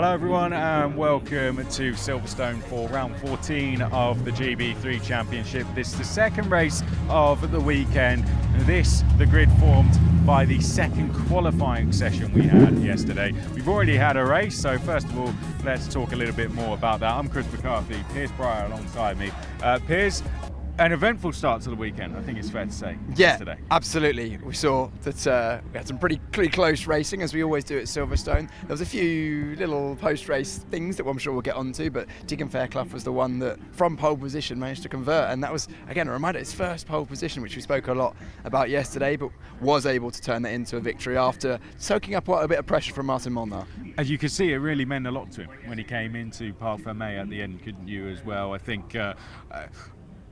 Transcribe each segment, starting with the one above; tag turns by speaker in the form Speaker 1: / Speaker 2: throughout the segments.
Speaker 1: Hello everyone and welcome to Silverstone for round 14 of the GB3 Championship. This is the second race of the weekend. The grid formed by the second qualifying session we had yesterday. We've already had a race, so first of all, let's talk a little bit more about that. I'm Chris McCarthy, Piers alongside me. Piers, an eventful start to the weekend, I think it's fair to say, yesterday.
Speaker 2: Absolutely. We saw that we had some pretty close racing, as we always do at Silverstone. There was a few little post-race things that I'm sure we'll get onto, but Deegan Fairclough was the one that, from pole position, managed to convert, and that was, again, a reminder, his first pole position, which we spoke a lot about yesterday, but was able to turn that into a victory after soaking up quite a bit of pressure from Martin Molnar.
Speaker 1: As you can see, it really meant a lot to him when he came into Parc Fermé at the end, couldn't you, as well? I think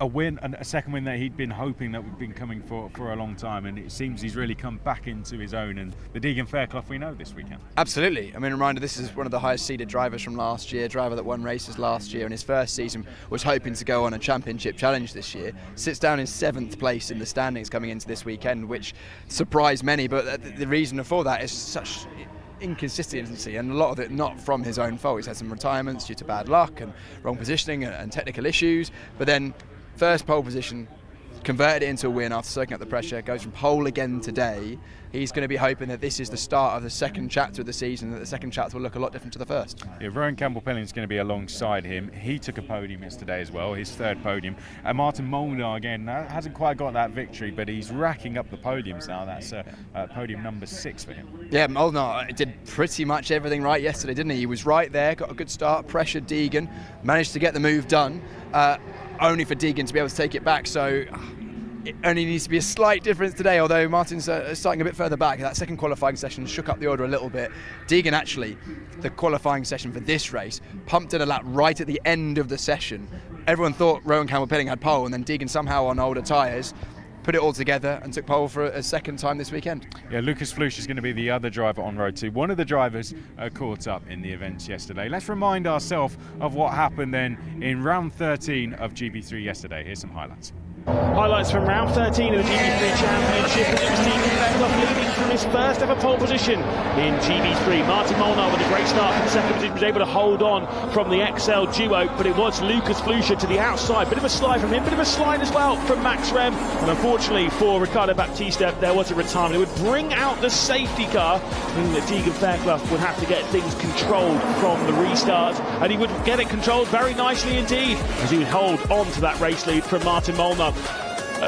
Speaker 1: a win, and a second win that he'd been hoping that we've been coming for a long time, and it seems he's really come back into his own, and the Deegan Fairclough we know this weekend.
Speaker 2: Absolutely. I mean, reminder, this is one of the highest seeded drivers from last year, driver that won races last year, and his first season was hoping to go on a championship challenge this year. Sits down in 7th place in the standings coming into this weekend, which surprised many, but the reason for that is such inconsistency, and a lot of it not from his own fault. He's had some retirements due to bad luck and wrong positioning and technical issues, but then first pole position, converted it into a win after soaking up the pressure, goes from pole again today. He's going to be hoping that this is the start of the second chapter of the season, that the second chapter will look a lot different to the first.
Speaker 1: Yeah, Rowan Campbell-Pilling's going to be alongside him. He took a podium yesterday as well, his third podium. And Martin Molnar, again, hasn't quite got that victory, but he's racking up the podiums now. That's podium number 6 for him.
Speaker 2: Yeah, Molnar did pretty much everything right yesterday, didn't he? He was right there, got a good start, pressured Deegan, managed to get the move done, only for Deegan to be able to take it back. So it only needs to be a slight difference today, although Martin's starting a bit further back. That second qualifying session shook up the order a little bit. Deegan actually, the qualifying session for this race, pumped in a lap right at the end of the session. Everyone thought Rowan Campbell-Pilling had pole, and then Deegan somehow on older tyres put it all together and took pole for a second time this weekend.
Speaker 1: Yeah, Lucas Fluch is going to be the other driver on Road 2. One of the drivers caught up in the events yesterday. Let's remind ourselves of what happened then in round 13 of GB3 yesterday. Here's some highlights.
Speaker 3: Highlights from round 13 of the GB3 Championship, and it was Deegan Fairclough leading from his first ever pole position in GB3. Martin Molnar with a great start from second position was able to hold on from the XL duo, but it was Lucas Fluch to the outside. Bit of a slide from him, bit of a slide as well from Max Rem, and unfortunately for Ricardo Baptista there was a retirement. It would bring out the safety car, meaning that Deegan Fairclough would have to get things controlled from the restart, and he would get it controlled very nicely indeed, as he would hold on to that race lead from Martin Molnar.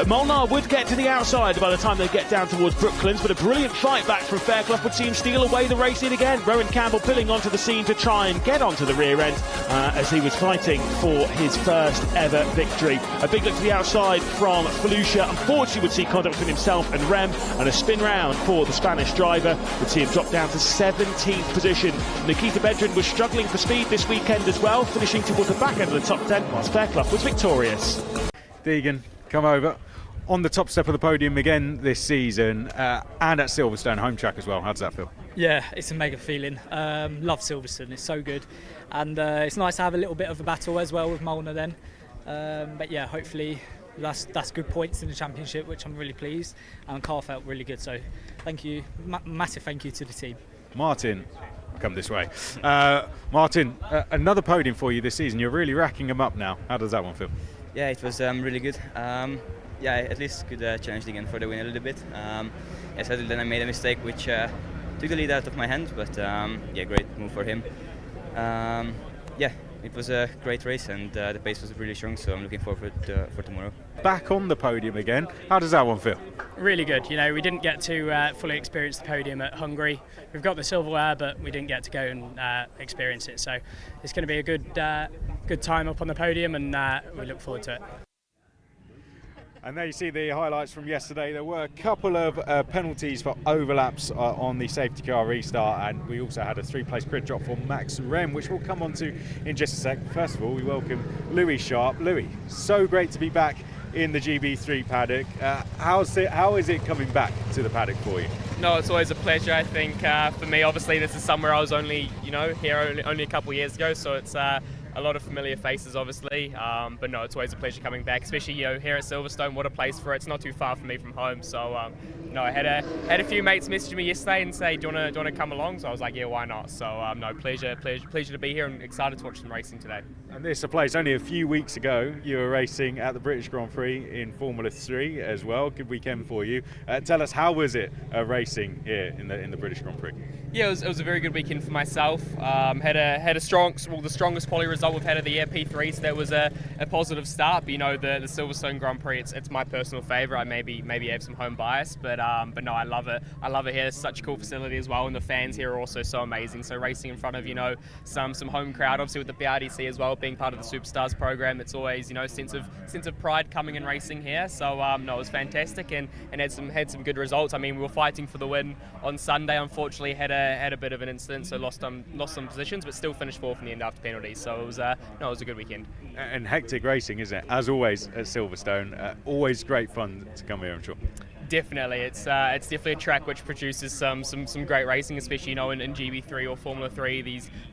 Speaker 3: Molnar would get to the outside by the time they get down towards Brooklands, but a brilliant fight back from Fairclough would see him steal away the race lead again. Rowan Campbell-Pilling onto the scene to try and get onto the rear end as he was fighting for his first ever victory. A big look to the outside from Fluch. Unfortunately would see contact between himself and Rem, and a spin round for the Spanish driver would see him drop down to 17th position. Nikita Bedrin was struggling for speed this weekend as well, finishing towards the back end of the top 10, whilst Fairclough was victorious.
Speaker 1: Deegan, come over. On the top step of the podium again this season, and at Silverstone, home track as well. How does that feel?
Speaker 4: Yeah, it's a mega feeling. Love Silverstone, it's so good. And it's nice to have a little bit of a battle as well with Molnar then. But yeah, hopefully that's good points in the championship, which I'm really pleased. And car felt really good, so thank you. Massive thank you to the team.
Speaker 1: Martin, come this way. Martin, another podium for you this season. You're really racking them up now. How does that one feel?
Speaker 5: Yeah, it was really good. Yeah, at least could challenge again for the win a little bit. Sadly then I made a mistake which took the lead out of my hand, but yeah, great move for him. Yeah, it was a great race, and the pace was really strong, so I'm looking forward for tomorrow.
Speaker 1: Back on the podium again. How does that one feel?
Speaker 4: Really good. You know, we didn't get to fully experience the podium at Hungary. We've got the silverware, but we didn't get to go and experience it. So it's going to be a good time up on the podium, and we look forward to it.
Speaker 1: And there you see the highlights from yesterday. There were a couple of penalties for overlaps on the safety car restart, and we also had a 3-place grid drop for Max Rem, which we'll come on to in just a sec. First of all, we welcome Louis Sharp. Louis, so great to be back in the GB3 paddock. How is it coming back to the paddock for you?
Speaker 6: No, it's always a pleasure. I think for me, obviously, this is somewhere I was only, here only a couple of years ago, so it's a lot of familiar faces, obviously, but no, it's always a pleasure coming back, especially here at Silverstone. What a place for it. It's not too far from me from home, so no, I had a few mates message me yesterday and say, do you want to come along? So I was like, yeah, why not? So no, pleasure to be here and excited to watch some racing today.
Speaker 1: And this is a place only a few weeks ago you were racing at the British Grand Prix in Formula 3 as well. Good weekend for you. Tell us, how was it racing here in the British Grand Prix?
Speaker 6: Yeah, it was a very good weekend for myself. Had a strong, the strongest quality result we've had of the year, P3. So that was a positive start. But, you know, the Silverstone Grand Prix, it's my personal favourite. I maybe have some home bias, but no, I love it. I love it here. It's such a cool facility as well, and the fans here are also so amazing. So racing in front of some home crowd, obviously with the BRDC as well, being part of the Superstars program, it's always sense of pride coming and racing here. So no, it was fantastic and had some good results. I mean, we were fighting for the win on Sunday. Unfortunately, had a bit of an incident, so lost some positions, but still finished fourth in the end after penalties. So it was a good weekend.
Speaker 1: And hectic racing, isn't it? As always at Silverstone, always great fun to come here, I'm sure.
Speaker 6: Definitely, it's definitely a track which produces some great racing, especially in GB3 or Formula 3.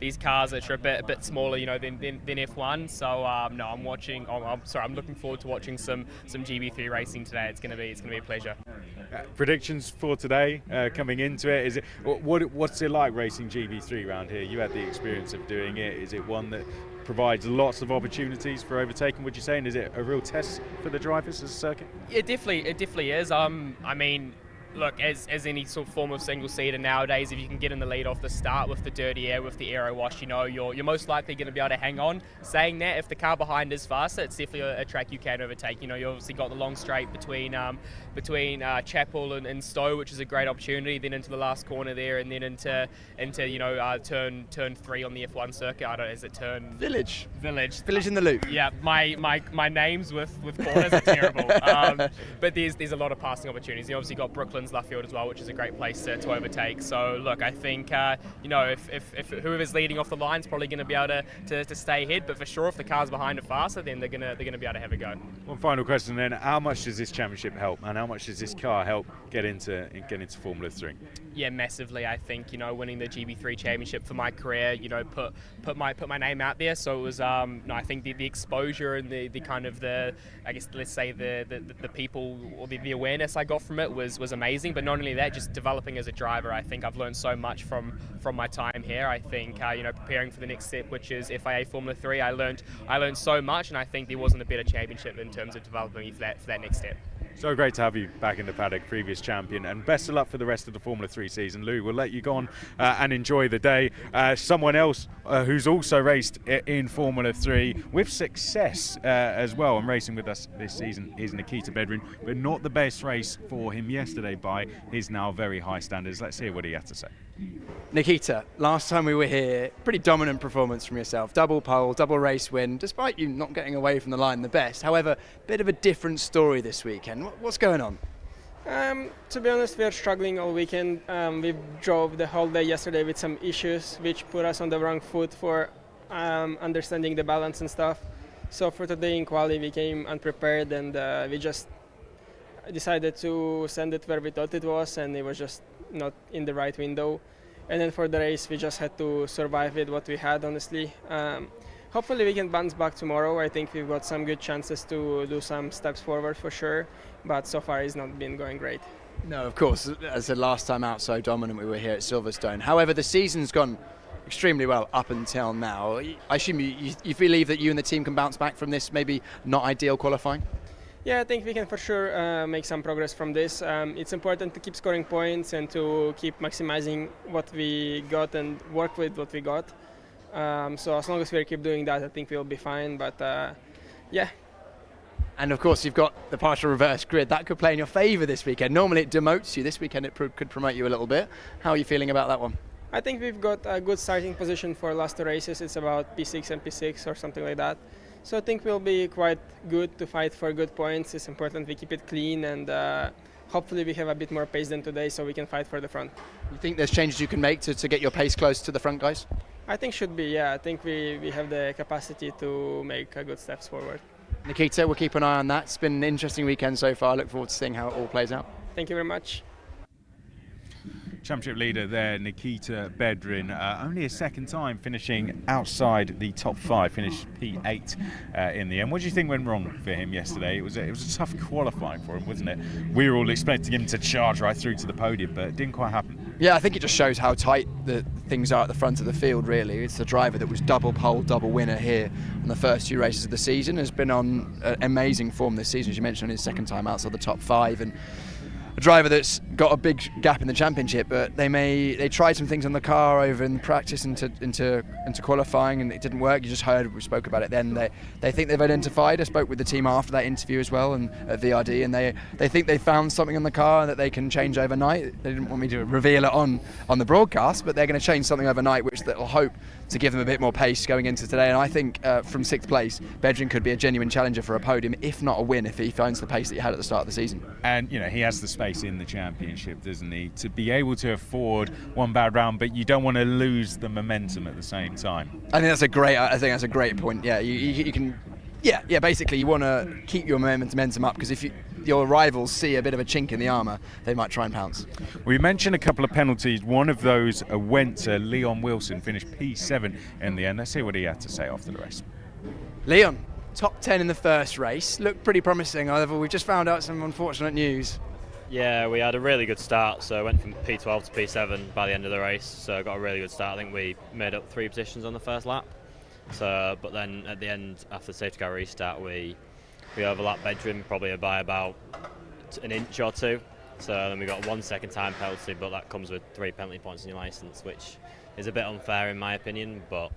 Speaker 6: These cars which are a bit smaller, than F1. So no, I'm looking forward to watching some GB3 racing today. It's gonna be a pleasure.
Speaker 1: Predictions for today, coming into it, is it what's it like racing GB3 around here? You had the experience of doing it. Is it one that provides lots of opportunities for overtaking, would you say, and is it a real test for the drivers as a circuit?
Speaker 6: It definitely is. I mean, look, as any sort of form of single-seater nowadays, if you can get in the lead off the start with the dirty air, with the aero wash, you're most likely going to be able to hang on. Saying that, if the car behind is faster, it's definitely a track you can overtake. You obviously got the long straight between Chapel and Stowe, which is a great opportunity, then into the last corner there, and then into turn 3 on the F1 circuit. I don't know, is it turn
Speaker 2: Village
Speaker 6: in
Speaker 2: the loop?
Speaker 6: Yeah, my names with corners are terrible. But there's a lot of passing opportunities. You obviously got Brooklyn Luffield as well, which is a great place to overtake. So look, I think if whoever's leading off the line is probably going to be able to stay ahead, but for sure if the cars behind are faster, then they're going to be able to have a go.
Speaker 1: One final question then: how much does this championship help, and how much does this car help get into Formula 3?
Speaker 6: Yeah, massively. I think winning the GB3 Championship for my career, put my name out there. So it was I think the exposure and the kind of let's say the people or the awareness I got from it was amazing. But not only that, just developing as a driver, I think I've learned so much from my time here. I think preparing for the next step, which is FIA Formula 3, I learned so much, and I think there wasn't a better championship in terms of developing for that next step.
Speaker 1: So great to have you back in the paddock, previous champion, and best of luck for the rest of the Formula 3 season. Lou, we'll let you go on and enjoy the day. Someone else who's also raced in Formula 3 with success as well and racing with us this season is Nikita Bedrin, but not the best race for him yesterday by his now very high standards. Let's hear what he had to say.
Speaker 2: Nikita, last time we were here, pretty dominant performance from yourself. Double pole, double race win, despite you not getting away from the line the best. However, bit of a different story this weekend. What's going on?
Speaker 7: To be honest, we are struggling all weekend. We drove the whole day yesterday with some issues, which put us on the wrong foot for understanding the balance and stuff. So for today in quali, we came unprepared, and we just decided to send it where we thought it was, and it was just not in the right window. And then for the race, we just had to survive with what we had, honestly. Hopefully we can bounce back tomorrow. I think we've got some good chances to do some steps forward for sure, but so far it's not been going great.
Speaker 2: No, of course, as the last time out so dominant we were here at Silverstone. However, the season's gone extremely well up until now. I assume you believe that you and the team can bounce back from this maybe not ideal qualifying?
Speaker 7: Yeah, I think we can for sure make some progress from this. It's important to keep scoring points and to keep maximizing what we got and work with what we got. So as long as we keep doing that, I think we'll be fine. But yeah.
Speaker 2: And of course, you've got the partial reverse grid. That could play in your favour this weekend. Normally it demotes you. This weekend it could promote you a little bit. How are you feeling about that one?
Speaker 7: I think we've got a good starting position for last two races. It's about P6 and P6 or something like that. So I think we'll be quite good to fight for good points. It's important we keep it clean, and hopefully we have a bit more pace than today so we can fight for the front.
Speaker 2: You think there's changes you can make to get your pace close to the front guys?
Speaker 7: I think should be, yeah. I think we have the capacity to make good steps forward.
Speaker 2: Nikita, we'll keep an eye on that. It's been an interesting weekend so far. I look forward to seeing how it all plays out.
Speaker 7: Thank you very much.
Speaker 1: Championship leader there, Nikita Bedrin, only a second time finishing outside the top 5, finished P8 in the end. What do you think went wrong for him yesterday? It was a tough qualifying for him, wasn't it? We were all expecting him to charge right through to the podium, but it didn't quite happen.
Speaker 2: Yeah, I think it just shows how tight the things are at the front of the field, really. It's the driver that was double pole, double winner here on the first 2 races of the season, has been on amazing form this season, as you mentioned, on his second time outside the top 5, and a driver that's got a big gap in the championship, but they tried some things on the car over in practice into qualifying, and it didn't work. You just heard, we spoke about it then, they think they've identified. I spoke with the team after that interview as well, and at VRD, and they think they found something on the car that they can change overnight. They didn't want me to reveal it on the broadcast, but they're going to change something overnight, which they'll hope to give them a bit more pace going into today. And I think from 6th place, Bedrin could be a genuine challenger for a podium, if not a win, if he finds the pace that he had at the start of the season.
Speaker 1: And he has the space in the championship, doesn't he, to be able to afford one bad round, but you don't want to lose the momentum at the same time.
Speaker 2: I think that's a great point. Yeah, you can. Yeah. Basically, you want to keep your momentum up, because if your rivals see a bit of a chink in the armour, they might try and pounce.
Speaker 1: We mentioned a couple of penalties. One of those went to Leon Wilson, finished P7 in the end. Let's see what he had to say after the race.
Speaker 2: Leon, top 10 in the first race, looked pretty promising. However, we've just found out some unfortunate news.
Speaker 8: Yeah, we had a really good start, so I went from P12 to P7 by the end of the race, so I got a really good start. I think we made up 3 positions on the first lap. So, but then at the end, after the safety car restart, we overlapped Bedrin probably by about an inch or 2. So then we got 1 second time penalty, but that comes with 3 penalty points in your licence, which is a bit unfair in my opinion, but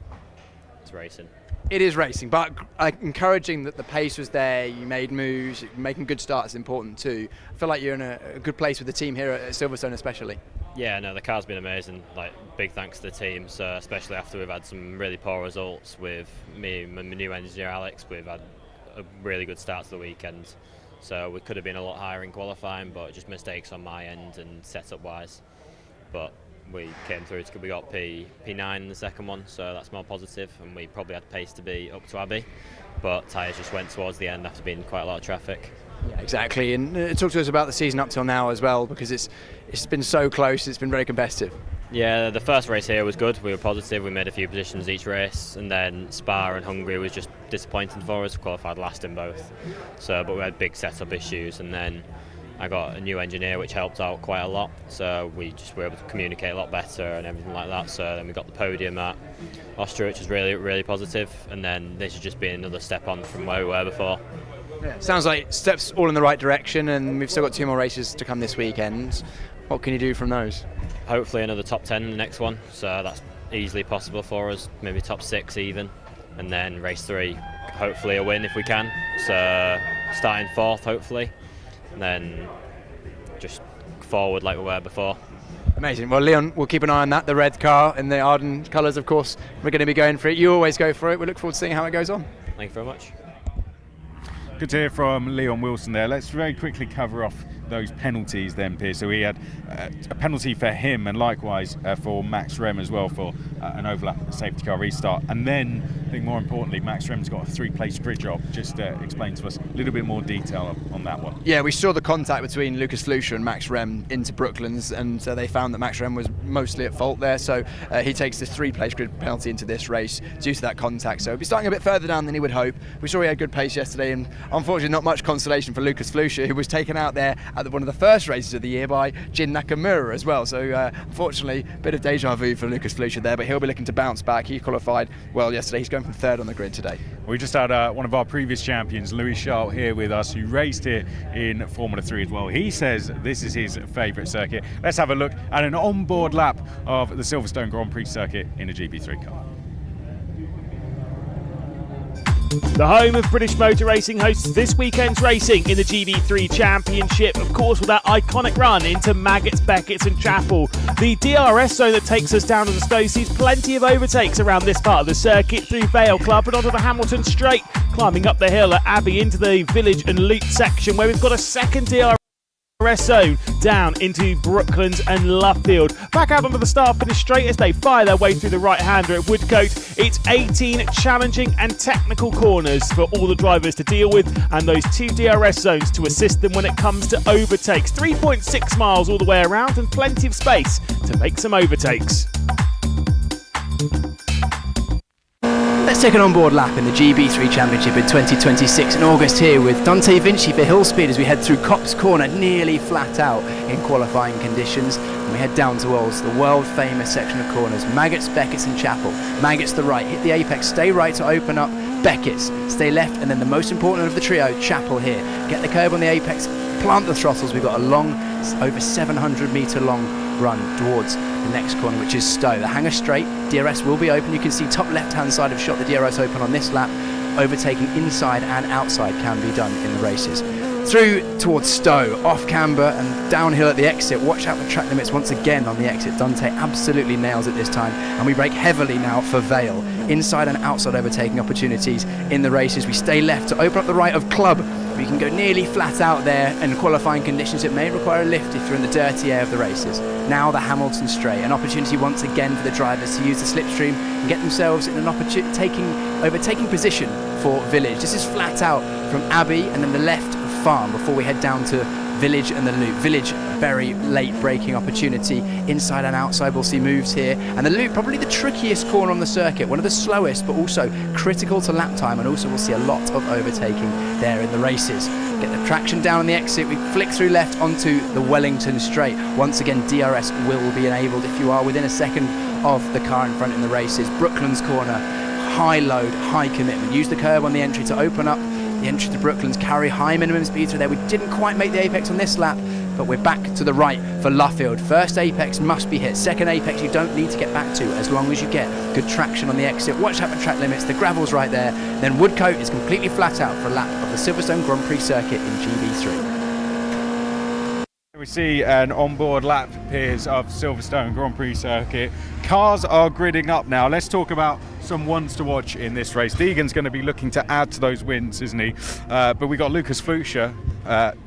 Speaker 8: it's racing.
Speaker 2: It is racing, but encouraging that the pace was there, you made moves, making good starts is important too. I feel like you're in a good place with the team here at Silverstone especially.
Speaker 8: Yeah, no, the car's been amazing. Like, big thanks to the team. So especially after we've had some really poor results with me and my new engineer Alex, we've had a really good start to the weekend. So we could have been a lot higher in qualifying, but just mistakes on my end and setup wise. But we came through. We got P9 in the second one, so that's more positive. And we probably had pace to be up to Abbey, but tyres just went towards the end after being quite a lot of traffic.
Speaker 2: Yeah, exactly. And talk to us about the season up till now as well, because it's been so close. It's been very competitive.
Speaker 8: Yeah, the first race here was good. We were positive. We made a few positions each race, and then Spa and Hungary was just disappointing for us. Qualified last in both. So, but we had big setup issues, and then I got a new engineer which helped out quite a lot. So we just were able to communicate a lot better and everything like that. So then we got the podium at Austria, which was really, really positive. And then this has just been another step on from where we were before.
Speaker 2: Yeah, sounds like steps all in the right direction, and we've still got 2 more races to come this weekend. What can you do from those?
Speaker 8: Hopefully another top 10 in the next one, so that's easily possible for us, maybe top 6 even, and then race 3, hopefully a win if we can, so starting 4th hopefully, and then just forward like we were before.
Speaker 2: Amazing. Well, Leon, we'll keep an eye on that, the red car and the Arden colours, of course. We're going to be going for it. You always go for it. We look forward to seeing how it goes on.
Speaker 8: Thank you very much.
Speaker 1: Good to hear from Leon Wilson there. Let's very quickly cover off those penalties then, Piers. So we had a penalty for him, and likewise for Max Rem as well for an overlap at the safety car restart. And then, I think more importantly, Max Rem's got a 3-place grid job. Just explain to us a little bit more detail on that one.
Speaker 2: Yeah, we saw the contact between Lucas Fluscher and Max Rem into Brooklands, and they found that Max Rem was mostly at fault there. So he takes this 3-place grid penalty into this race due to that contact. So he'll be starting a bit further down than he would hope. We saw he had good pace yesterday, and unfortunately not much consolation for Lucas Fluscher, who was taken out there at one of the first races of the year by Jin Nakamura as well. So unfortunately, a bit of deja vu for Lucas Fluscher there, but he'll be looking to bounce back. He qualified well yesterday. He's going from 3rd on the grid today.
Speaker 1: We just had one of our previous champions, Louis Charles, here with us, who raced here in Formula 3 as well. He says this is his favourite circuit. Let's have a look at an on-board lap of the Silverstone Grand Prix circuit in a GB3 car.
Speaker 3: The home of British Motor Racing hosts this weekend's racing in the GB3 Championship, of course with that iconic run into Maggots, Beckett's and Chapel. The DRS zone that takes us down to the Stowe sees plenty of overtakes around this part of the circuit through Vale Club and onto the Hamilton Straight, climbing up the hill at Abbey into the Village and Loop section where we've got a second DRS DRS zone down into Brooklands and Luffield. Back out onto the start-finish straight as they fire their way through the right-hander at Woodcote. It's 18 challenging and technical corners for all the drivers to deal with, and those 2 DRS zones to assist them when it comes to overtakes. 3.6 miles all the way around and plenty of space to make some overtakes.
Speaker 2: Let's take an onboard lap in the GB3 Championship in 2026 in August here with Dante Vinci for Hill Speed as we head through Copse Corner, nearly flat out in qualifying conditions, and we head down towards the world famous section of corners, Maggots, Beckett's and Chapel. Maggots the right, hit the apex, stay right to open up, Beckett's, stay left, and then the most important of the trio, Chapel here. Get the curb on the apex, plant the throttles. We've got a long, over 700 metre long run towards the next corner, which is Stowe. The hanger straight, DRS will be open. You can see top left hand side of shot, the DRS open on this lap. Overtaking inside and outside can be done in the races. Through towards Stowe, off camber and downhill at the exit. Watch out for track limits once again on the exit. Dante absolutely nails it this time, and we brake heavily now for Vale. Inside and outside overtaking opportunities in the races. We stay left to open up the right of Club. We can go nearly flat out there, and qualifying conditions it may require a lift if you're in the dirty air of the races. Now the Hamilton straight, an opportunity once again for the drivers to use the slipstream and get themselves in an overtaking position for Village. This is flat out from Abbey and then the left of Farm before we head down to Village and the Loop. Village, very late braking opportunity. Inside and outside we'll see moves here, and the Loop probably the trickiest corner on the circuit, one of the slowest but also critical to lap time, and also we'll see a lot of overtaking there in the races. Get the traction down on the exit, we flick through left onto the Wellington straight. Once again DRS will be enabled if you are within a second of the car in front in the races. Brooklands corner, high load, high commitment. Use the curb on the entry to open up the entry to Brooklands, carry high minimum speed through there. We didn't quite make the apex on this lap, but we're back to the right for Luffield. First apex must be hit. Second apex you don't need to get back to as long as you get good traction on the exit. Watch out for track limits, the gravel's right there. Then Woodcote is completely flat out for a lap of the Silverstone Grand Prix circuit in GB3.
Speaker 1: We see an onboard lap, Piers, of Silverstone Grand Prix circuit. Cars are gridding up now. Let's talk about some ones to watch in this race. Deegan's going to be looking to add to those wins, isn't he? But we got Lucas Flucher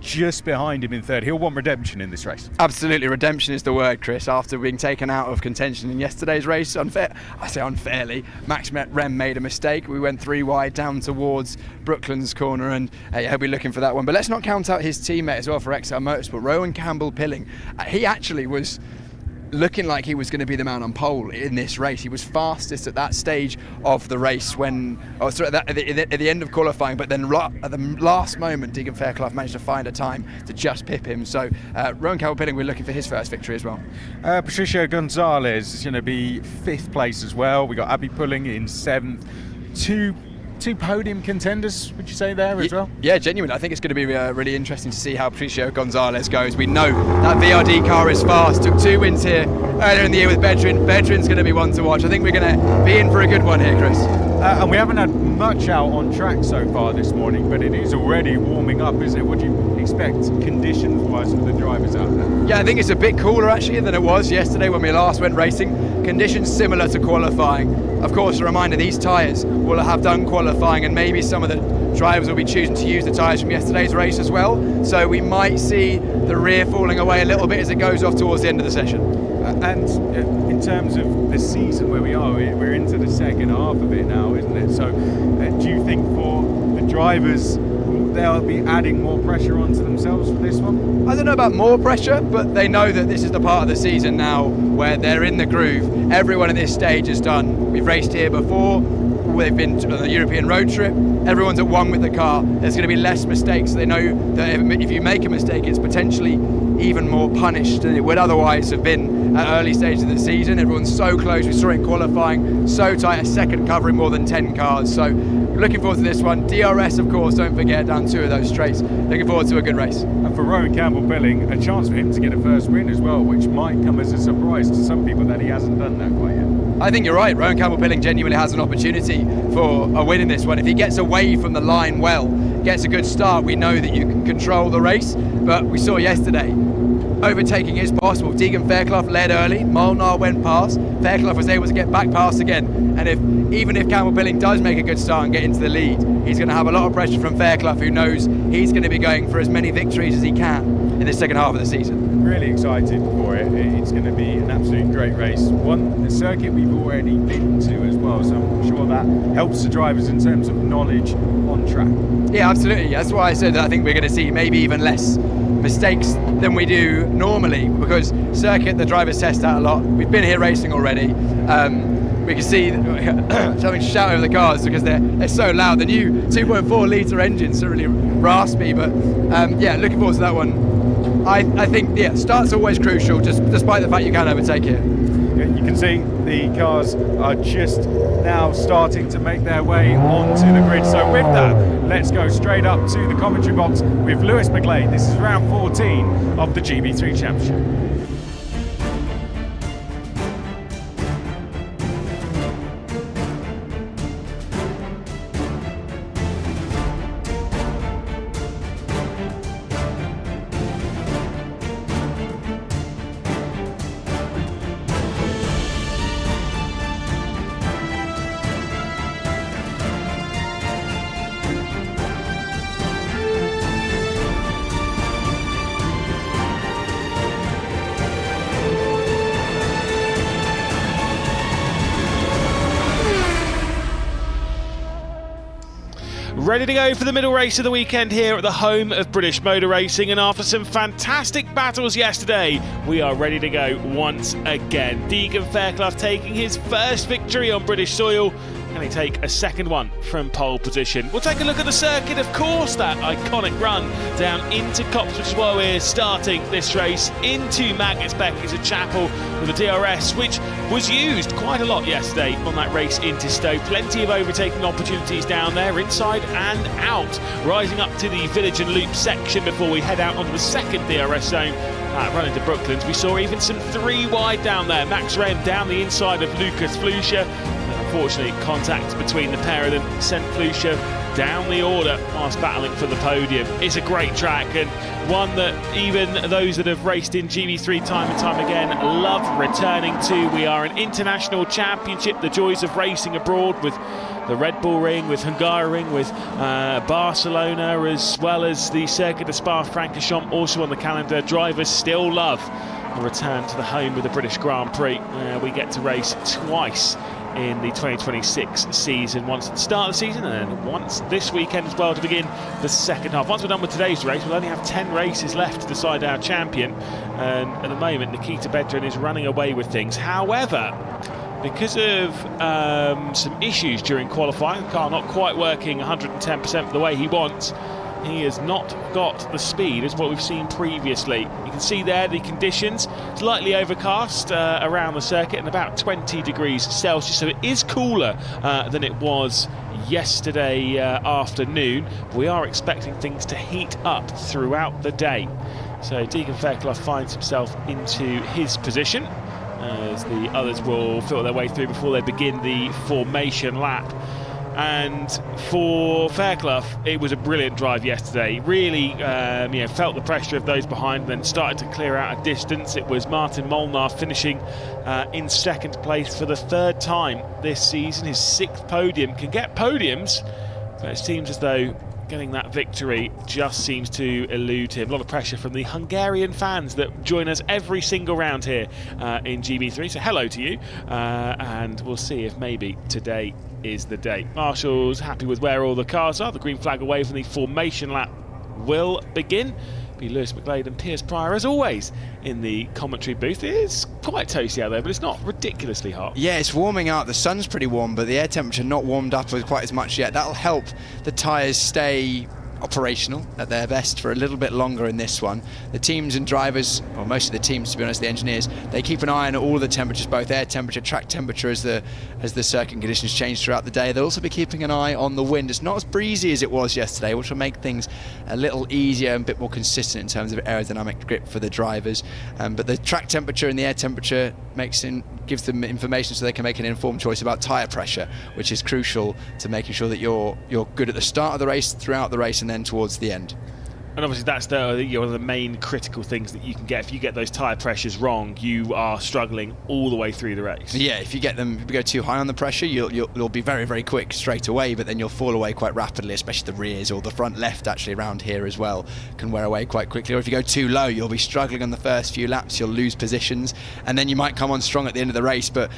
Speaker 1: just behind him in third. He'll want redemption in this race.
Speaker 2: Absolutely, redemption is the word, Chris. After being taken out of contention in yesterday's race, unfairly, Max Rem made a mistake. We went 3 wide down towards Brooklands corner, and he'll be looking for that one. But let's not count out his teammate as well for XR Motorsport, Rowan Campbell-Pilling. He actually was looking like he was going to be the man on pole in this race. He was fastest at that stage of the race at the end of qualifying, but then at the last moment Deegan Fairclough managed to find a time to just pip him. So Rowan Campbell-Pilling, we're looking for his first victory as well.
Speaker 1: Patricia Gonzalez is going to be 5th place as well. We got Abby Pulling in 7th. Two podium contenders, would you say, there as well?
Speaker 2: Yeah, genuinely. I think it's going to be really interesting to see how Patricio Gonzalez goes. We know that VRD car is fast. Took 2 wins here earlier in the year with Bedrin. Bedrin's going to be one to watch. I think we're going to be in for a good one here, Chris.
Speaker 1: And we haven't had much out on track so far this morning, but it is already warming up, isn't it? What do you expect conditions-wise for the drivers out there?
Speaker 2: Yeah, I think it's a bit cooler actually than it was yesterday when we last went racing. Conditions similar to qualifying. Of course, a reminder, these tyres will have done qualifying, and maybe some of the drivers will be choosing to use the tyres from yesterday's race as well. So we might see the rear falling away a little bit as it goes off towards the end of the session.
Speaker 1: And in terms of the season where we are, we're into the second half of it now, isn't it? So do you think for the drivers, they'll be adding more pressure onto themselves for this one?
Speaker 2: I don't know about more pressure, but they know that this is the part of the season now where they're in the groove. Everyone at this stage is done. We've raced here before. They've been to the European road trip. Everyone's at one with the car. There's going to be less mistakes. They know that if you make a mistake, it's potentially even more punished than it would otherwise have been at early stages of the season. Everyone's so close. We saw it in qualifying, so tight, a second covering more than 10 cars. So looking forward to this one. DRS, of course, don't forget, down 2 of those straights. Looking forward to a good race.
Speaker 1: And for Rowan Campbell-Pilling, a chance for him to get a first win as well, which might come as a surprise to some people that he hasn't done that quite yet.
Speaker 2: I think you're right. Rowan Campbell-Pilling genuinely has an opportunity for a win in this one. If he gets away from the line well, gets a good start, we know that you can control the race. But we saw yesterday, overtaking is possible. Deegan Fairclough led early, Molnar went past, Fairclough was able to get back past again, and even if Campbell-Pilling does make a good start and get into the lead, he's going to have a lot of pressure from Fairclough, who knows he's going to be going for as many victories as he can. in the second half of the season.
Speaker 1: Really excited for it. It's going to be an absolute great race. A circuit we've already been to as well, so I'm sure that helps the drivers in terms of knowledge on track.
Speaker 2: Yeah, absolutely. That's why I said that I think we're going to see maybe even less mistakes than we do normally, because circuit the drivers test out a lot. We've been here racing already. We can see something shout over the cars because they're so loud. The new 2.4 litre engines are really raspy, but yeah, looking forward to that one. I think start's always crucial, just despite the fact you can overtake it.
Speaker 1: You can see the cars are just now starting to make their way onto the grid. So with that, let's go straight up to the commentary box with Lewis McGlade. This is round 14 of the GB3 Championship.
Speaker 3: Ready to go for the middle race of the weekend here at the home of British motor racing, and after some fantastic battles yesterday, we are ready to go once again. Deegan Fairclough taking his first victory on British soil. Can he take a second one from pole position? We'll take a look at the circuit, of course, that iconic run down into Copse, which is where we're starting this race, into Magnus-Beck is a chapel with a DRS, which was used quite a lot yesterday on that race into Stowe. Plenty of overtaking opportunities down there, inside and out, rising up to the Village and Loop section before we head out onto the second DRS zone. Run into Brooklands. We saw even some 3 wide down there. Max Wren down the inside of Lucas Flusha. Unfortunately, contact between the pair of them sent Flusha down the order whilst battling for the podium. It's a great track, and one that even those that have raced in GB3 time and time again love returning to. We are an international championship, the joys of racing abroad, with the Red Bull Ring, with Hungaroring, with Barcelona, as well as the Circuit de Spa-Francorchamps also on the calendar. Drivers still love a return to the home with the British Grand Prix, where we get to race twice in the 2026 season, once at the start of the season and then once this weekend as well to begin the second half. Once we're done with today's race, we'll only have 10 races left to decide our champion, and at the moment Nikita Bedrin is running away with things. However, because of some issues during qualifying, the car not quite working 110% the way he wants, he has not got the speed as what we've seen previously. You can see there the conditions, slightly overcast around the circuit and about 20 degrees Celsius, so it is cooler than it was yesterday afternoon. We are expecting things to heat up throughout the day. So Deegan Fairclough finds himself into his position as the others will filter their way through before they begin the formation lap. And for Fairclough, it was a brilliant drive yesterday. Really felt the pressure of those behind, then started to clear out a distance. It was Martin Molnar finishing in second place for the third time this season. His 6th podium. Can get podiums, but it seems as though getting that victory just seems to elude him. A lot of pressure from the Hungarian fans that join us every single round here in GB3. So hello to you, and we'll see if maybe today is the day. Marshall's happy with where all the cars are. The green flag away from the formation lap will begin. Be Lewis McGlade and Piers Pryor as always in the commentary booth. It is quite toasty out there, but it's not ridiculously hot.
Speaker 2: Yeah, it's warming up. The sun's pretty warm, but the air temperature not warmed up quite as much yet. That'll help the tyres stay operational at their best for a little bit longer in this one. The teams and drivers, or most of the teams to be honest, the engineers, they keep an eye on all the temperatures, both air temperature, track temperature as the circuit conditions change throughout the day. They'll also be keeping an eye on the wind. It's not as breezy as it was yesterday, which will make things a little easier and a bit more consistent in terms of aerodynamic grip for the drivers. But the track temperature and the air temperature gives them information so they can make an informed choice about tyre pressure, which is crucial to making sure that you're good at the start of the race, throughout the race, and then towards the end.
Speaker 9: And obviously that's one of the main critical things that you can get. If you get those tyre pressures wrong, you are struggling all the way through the race.
Speaker 2: Yeah, if you go too high on the pressure, you'll be very, very quick straight away, but then you'll fall away quite rapidly, especially the rears or the front left actually around here as well can wear away quite quickly. Or if you go too low, you'll be struggling on the first few laps, you'll lose positions, and then you might come on strong at the end of the race, but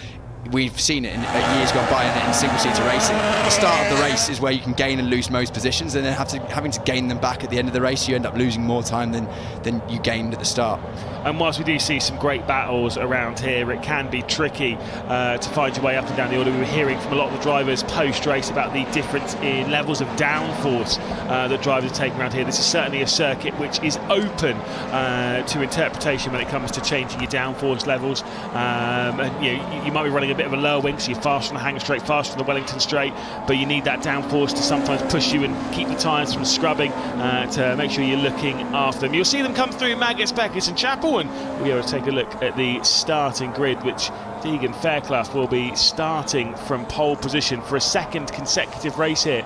Speaker 2: we've seen it in years gone by in single-seater racing. The start of the race is where you can gain and lose most positions, and then having to gain them back at the end of the race, you end up losing more time than you gained at the start.
Speaker 9: And whilst we do see some great battles around here, it can be tricky to find your way up and down the order. We were hearing from a lot of the drivers post-race about the difference in levels of downforce that drivers are taking around here. This is certainly a circuit which is open to interpretation when it comes to changing your downforce levels. And you might be running a bit of a lower wing, so you're faster on the Hanger Straight, faster on the Wellington Straight, but you need that downforce to sometimes push you and keep the tyres from scrubbing to make sure you're looking after them. You'll see them come through Maggots, Beckers and Chapel, and we'll be able to take a look at the starting grid, which Deegan Fairclough will be starting from pole position for a second consecutive race here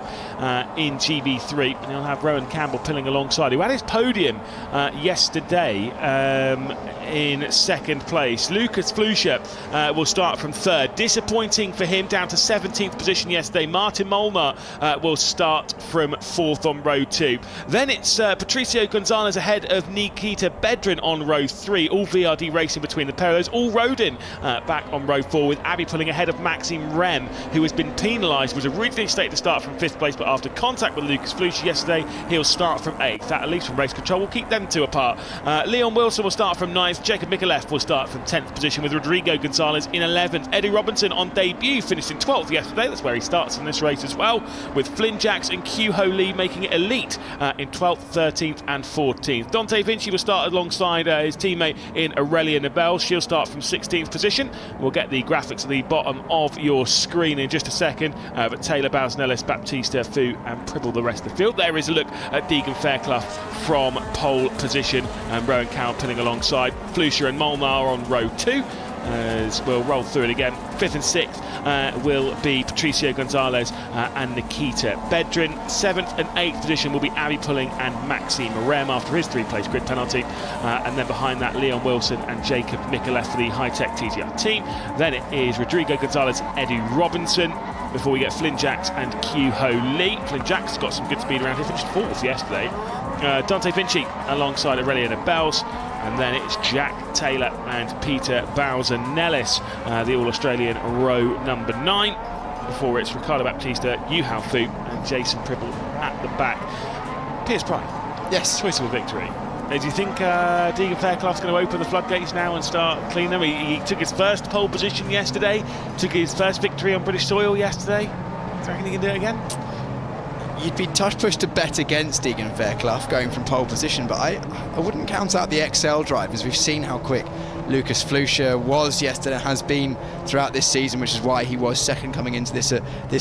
Speaker 9: in GB3, and he'll have Rowan Campbell pilling alongside, who had his podium yesterday in second place. Lucas Fluscher will start from third. Disappointing for him, down to 17th position yesterday. Martin Molnar will start from fourth on row 2. Then it's Patricio Gonzalez ahead of Nikita Bedrin on row 3. All VRD racing between the pair of those. All Rodin back on row 4, with Abby pulling ahead of Maxime Rem, who has been penalised, was originally slated to start from 5th place, but after contact with Lucas Fluscher yesterday, he'll start from 8th. That, at least from race control, will keep them two apart. Leon Wilson will start from 9th. Jacob Micallef will start from 10th position, with Rodrigo Gonzalez in 11th. Eddie Robinson on debut finished in 12th yesterday. That's where he starts in this race as well, with Flynn Jacks and Q Ho Lee making it elite in 12th, 13th and 14th. Dante Vinci will start alongside his teammate in Aurelia Nobel. She'll start from 16th position. We'll get the graphics at the bottom of your screen in just a second, but Taylor Bowes-Nellis, Baptista Fu and Pribble the rest of the field. There is a look at Deegan Fairclough from pole position, and Rowan Cowell pinning alongside. Fluscher and Molnar on row 2. As we'll roll through it again. 5th and 6th will be Patricio Gonzalez and Nikita Bedrin. 7th and 8th position will be Abby Pulling and Maxime Rem after his 3-place grid penalty. And then behind that, Leon Wilson and Jacob Micallef for the high-tech TTR team. Then it is Rodrigo Gonzalez and Eddie Robinson, before we get Flynn Jacks and Q Ho Lee. Flynn Jacks got some good speed around here, finished 4th yesterday. Dante Vinci alongside Aurelia Nobels. And then it's Jack Taylor and Peter Bowes-Nellis, the All-Australian row number 9. Before it's Ricardo Baptista, Yu Hao Fu and Jason Pribble at the back. Piers Pride.
Speaker 2: Yes.
Speaker 9: Choice of a victory. Do you think Deegan Fairclough's going to open the floodgates now and start cleaning them? He took his first pole position yesterday, took his first victory on British soil yesterday. Do you reckon he can do it again?
Speaker 2: You'd be touch pushed to bet against Deegan Fairclough going from pole position, but I wouldn't count out the XL drivers. We've seen how quick Lucas Fluscher was yesterday, has been throughout this season, which is why he was second coming into this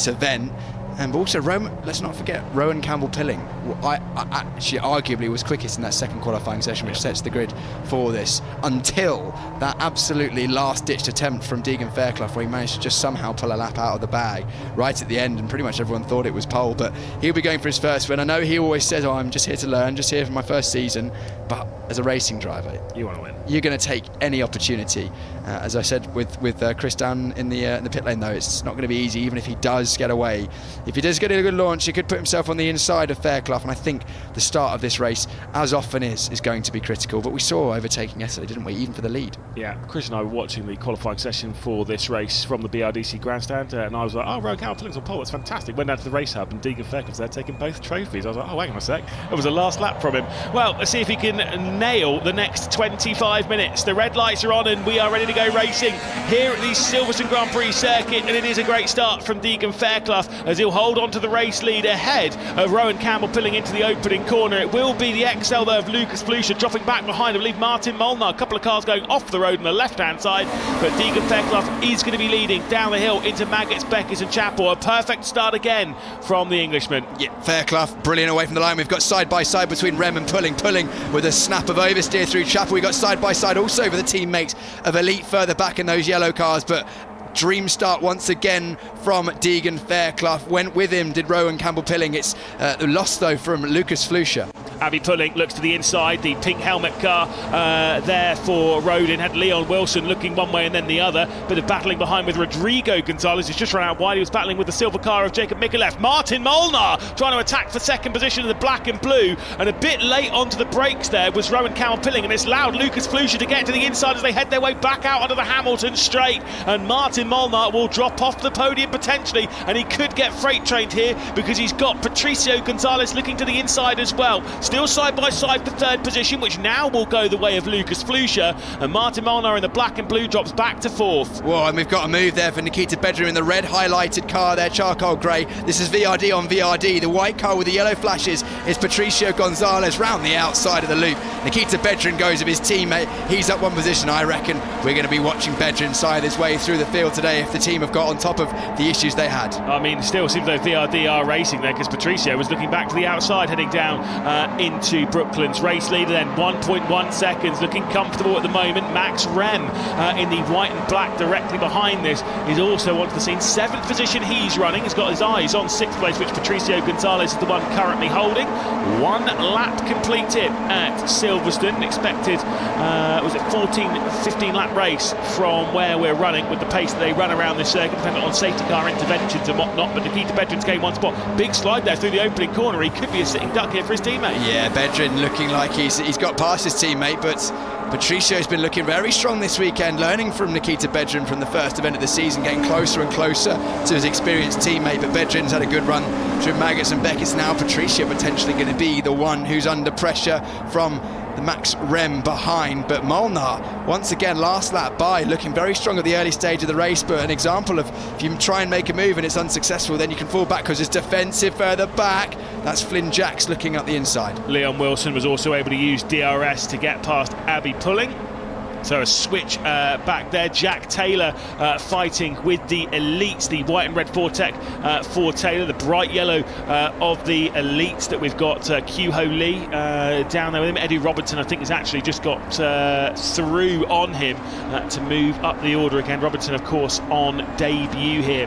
Speaker 2: event. And also, let's not forget, Rowan Campbell-Pilling actually arguably was quickest in that second qualifying session, which sets the grid for this, until that absolutely last-ditched attempt from Deegan Fairclough, where he managed to just somehow pull a lap out of the bag right at the end, and pretty much everyone thought it was pole. But he'll be going for his first win. I know he always says, I'm just here to learn, just here for my first season, but as a racing driver,
Speaker 9: you want to win.
Speaker 2: You're going to take any opportunity. As I said with Chris down in the pit lane, though, it's not going to be easy, even if he does get away. If he does get a good launch, he could put himself on the inside of Fairclough, and I think the start of this race, as often is going to be critical. But we saw overtaking yesterday, didn't we, even for the lead?
Speaker 9: Yeah, Chris and I were watching the qualifying session for this race from the BRDC grandstand, and I was like, oh, Rowan Campbell-Pilling's on pole, that's fantastic. Went down to the race hub, and Deegan Fairclough's there taking both trophies. I was like, oh, hang on a sec, it was a last lap from him. Well, let's see if he can nail the next 25 minutes. The red lights are on, and we are ready to go racing here at the Silverstone Grand Prix circuit, and it is a great start from Deegan Fairclough, as he'll hold on to the race lead ahead of Rowan Campbell-Pilling into the opening corner. It will be the XL though of Lucas Fluscher dropping back behind, I believe, Martin Molnar. A couple of cars going off the road on the left-hand side, but Deegan Fairclough is going to be leading down the hill into Maggots, Beckers and Chapel. A perfect start again from the Englishman. Yeah,
Speaker 2: Fairclough brilliant away from the line. We've got side-by-side between Rem and Pulling with a snap of oversteer through Chapel. We've got side-by-side also with the teammates of Elite further back in those yellow cars, but dream start once again from Deegan Fairclough. Went with him, did Rowan Campbell-Pilling. It's lost though from Lucas Flusha.
Speaker 9: Abby Pulling looks to the inside, the pink helmet car there for Rodin. Had Leon Wilson looking one way and then the other. Bit of battling behind with Rodrigo Gonzalez, who's just run out wide. He was battling with the silver car of Jacob Micallef. Martin Molnar trying to attack for second position in the black and blue, and a bit late onto the brakes there was Rowan Campbell-Pilling, and it's allowed Lucas Flusha to get to the inside as they head their way back out onto the Hamilton straight, and Martin Molnar will drop off the podium potentially, and he could get freight trained here because he's got Patricio Gonzalez looking to the inside as well. Still side by side for third position, which now will go the way of Lucas Flusha, and Martin Molnar in the black and blue drops back to fourth.
Speaker 2: Whoa, and we've got a move there for Nikita Bedrin in the red highlighted car there, charcoal grey. This is VRD on VRD. The white car with the yellow flashes is Patricio Gonzalez round the outside of the loop. Nikita Bedrin goes of his teammate. He's up one position. I reckon we're going to be watching Bedrin side his way through the field today if the team have got on top of the issues they had.
Speaker 9: I mean, still seems like VRD are racing there, because Patricio was looking back to the outside, heading down into Brooklyn's race leader. Then 1.1 seconds, looking comfortable at the moment. Max Rem in the white and black directly behind this is also onto the scene. 7th position he's running. He's got his eyes on 6th place, which Patricio Gonzalez is the one currently holding. 1 lap completed at Silverstone. Expected, was it 15 lap race from where we're running, with the pace that they run around this circuit, dependent on safety car interventions and whatnot. But Nikita Bedrin's gained one spot. Big slide there through the opening corner. He could be a sitting duck here for his teammate.
Speaker 2: Yeah, Bedrin looking like he's got past his teammate, but Patricio's been looking very strong this weekend, learning from Nikita Bedrin from the first event of the season, getting closer and closer to his experienced teammate. But Bedrin's had a good run through Maggots and Beckett's. Now Patricio potentially going to be the one who's under pressure from the Max Rem behind. But Molnar, once again, last lap by, looking very strong at the early stage of the race, but an example of if you try and make a move and it's unsuccessful, then you can fall back because it's defensive further back. That's Flynn Jacks looking up the inside.
Speaker 9: Leon Wilson was also able to use DRS to get past Abby Pulling. So a switch back there. Jack Taylor fighting with the elites, the white and red Fortec for Taylor, the bright yellow of the elites that we've got. Q-Ho Lee down there with him. Eddie Robertson, I think, has actually just got through on him to move up the order again. Robertson, of course, on debut here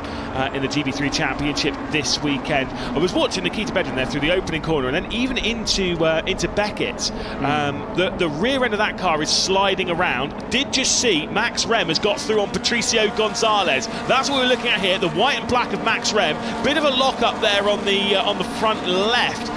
Speaker 9: in the GB3 Championship this weekend. I was watching Nikita Bedrin there through the opening corner, and then even into Beckett's. The rear end of that car is sliding around. Did just see Max Rem has got through on Patricio Gonzalez. That's what we're looking at here, the white and black of Max Rem. Bit of a lock up there on the front left,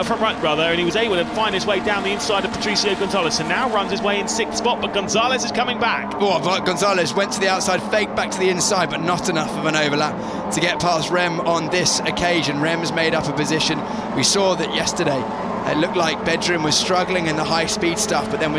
Speaker 9: front right rather, and he was able to find his way down the inside of Patricio Gonzalez, so now runs his way in 6th spot, but Gonzalez is coming back.
Speaker 2: Oh, Gonzalez went to the outside, faked back to the inside, but not enough of an overlap to get past Rem on this occasion. Rem's made up a position. We saw that yesterday. It looked like Bedrin was struggling in the high-speed stuff, but then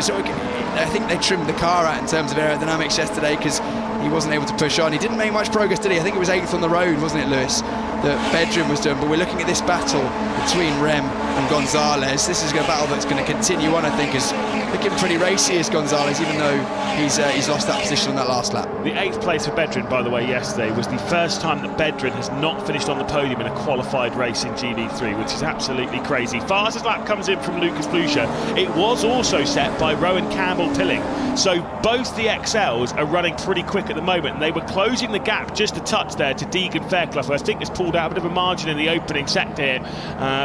Speaker 2: I think they trimmed the car out in terms of aerodynamics yesterday because he wasn't able to push on. He didn't make much progress, did he? I think it was 8th on the road, wasn't it, Lewis, that Bedrin was doing. But we're looking at this battle between Rem and Gonzalez. This is a battle that's going to continue on, I think, is looking pretty racy as Gonzalez, even though he's lost that position on that last lap.
Speaker 9: The 8th place for Bedrin, by the way, yesterday was the first time that Bedrin has not finished on the podium in a qualified race in GB3, which is absolutely crazy. Fastest lap comes in from Lucas Flusha. It was also set by Rowan Campbell-Pilling. So both the XLs are running pretty quick at the moment, and they were closing the gap just a touch there to Deegan Fairclough, who I think has pulled out a bit of a margin in the opening sector here.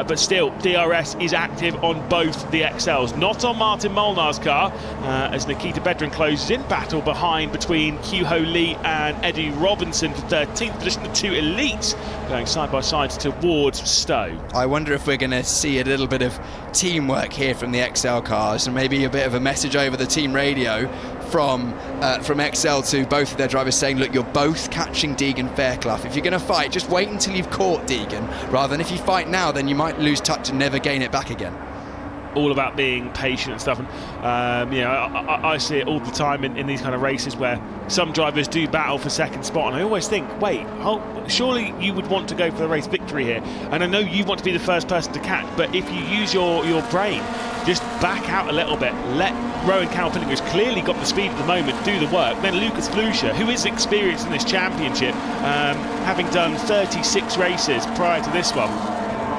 Speaker 9: But still, DRS is active on both the XLs. Not on Martin Molnar's car, as Nikita Bedrin closes in. Battle behind between Q-Ho Lee and Eddie Robinson for 13th position. The two elites going side by side towards Stowe.
Speaker 2: I wonder if we're going to see a little bit of teamwork here from the XL cars, and maybe a bit of a message over the team radio from XL to both of their drivers saying, look, you're both catching Deegan Fairclough. If you're going to fight, just wait until you've caught Deegan, rather than if you fight now, then you might lose touch and never gain it back again.
Speaker 9: All about being patient and stuff, and I see it all the time in these kind of races where some drivers do battle for second spot, and I always think, wait, surely you would want to go for the race victory here, and I know you want to be the first person to catch, but if you use your brain, just back out a little bit, let Rowan Campbell-Pilling, who's clearly got the speed at the moment, do the work. Then Lucas Flusha, who is experienced in this championship, having done 36 races prior to this one,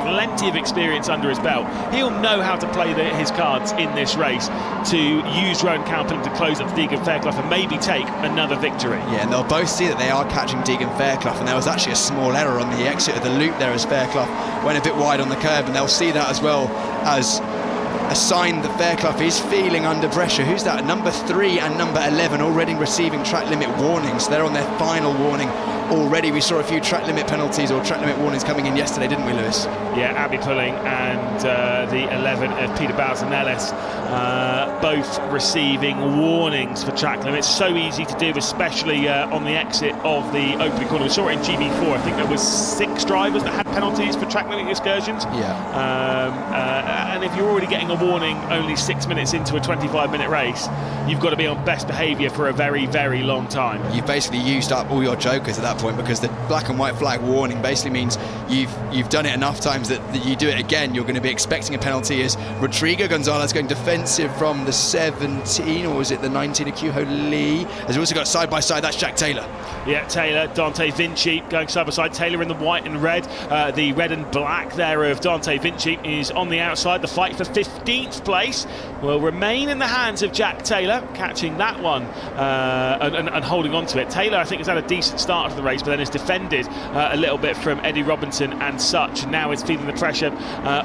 Speaker 9: plenty of experience under his belt. He'll know how to play his cards in this race to use Rowan Campbell to close up Deegan Fairclough and maybe take another victory.
Speaker 2: Yeah, and they'll both see that they are catching Deegan Fairclough, and there was actually a small error on the exit of the loop there as Fairclough went a bit wide on the curb, and they'll see that as well as a sign that Fairclough is feeling under pressure. Who's that? Number 3 and number 11 already receiving track limit warnings. They're on their final warning already. We saw a few track limit penalties or track limit warnings coming in yesterday, didn't we, Lewis?
Speaker 9: Yeah, Abby Pulling and the 11 of Peter Bowser-Nellis both receiving warnings for track limits. So easy to do, especially on the exit of the opening corner. We saw it in GB4. I think there was 6 drivers that had penalties for track limit excursions.
Speaker 2: Yeah.
Speaker 9: And if you're already getting a warning only 6 minutes into a 25-minute race, you've got to be on best behaviour for a very, very long time.
Speaker 2: You've basically used up all your jokers at that point, because the black and white flag warning basically means you've done it enough times that you do it again, you're going to be expecting a penalty. As Rodrigo Gonzalez going defensive from the 17, or was it the 19 of Kyuho Lee? As we also got side by side, that's Jack Taylor.
Speaker 9: Yeah, Taylor, Dante Vinci going side by side. Taylor in the white and red. The red and black there of Dante Vinci is on the outside. The fight for 15th place will remain in the hands of Jack Taylor, catching that one and holding on to it. Taylor, I think, has had a decent start to the race, but then has defended a little bit from Eddie Robinson and such. Now is feeling the pressure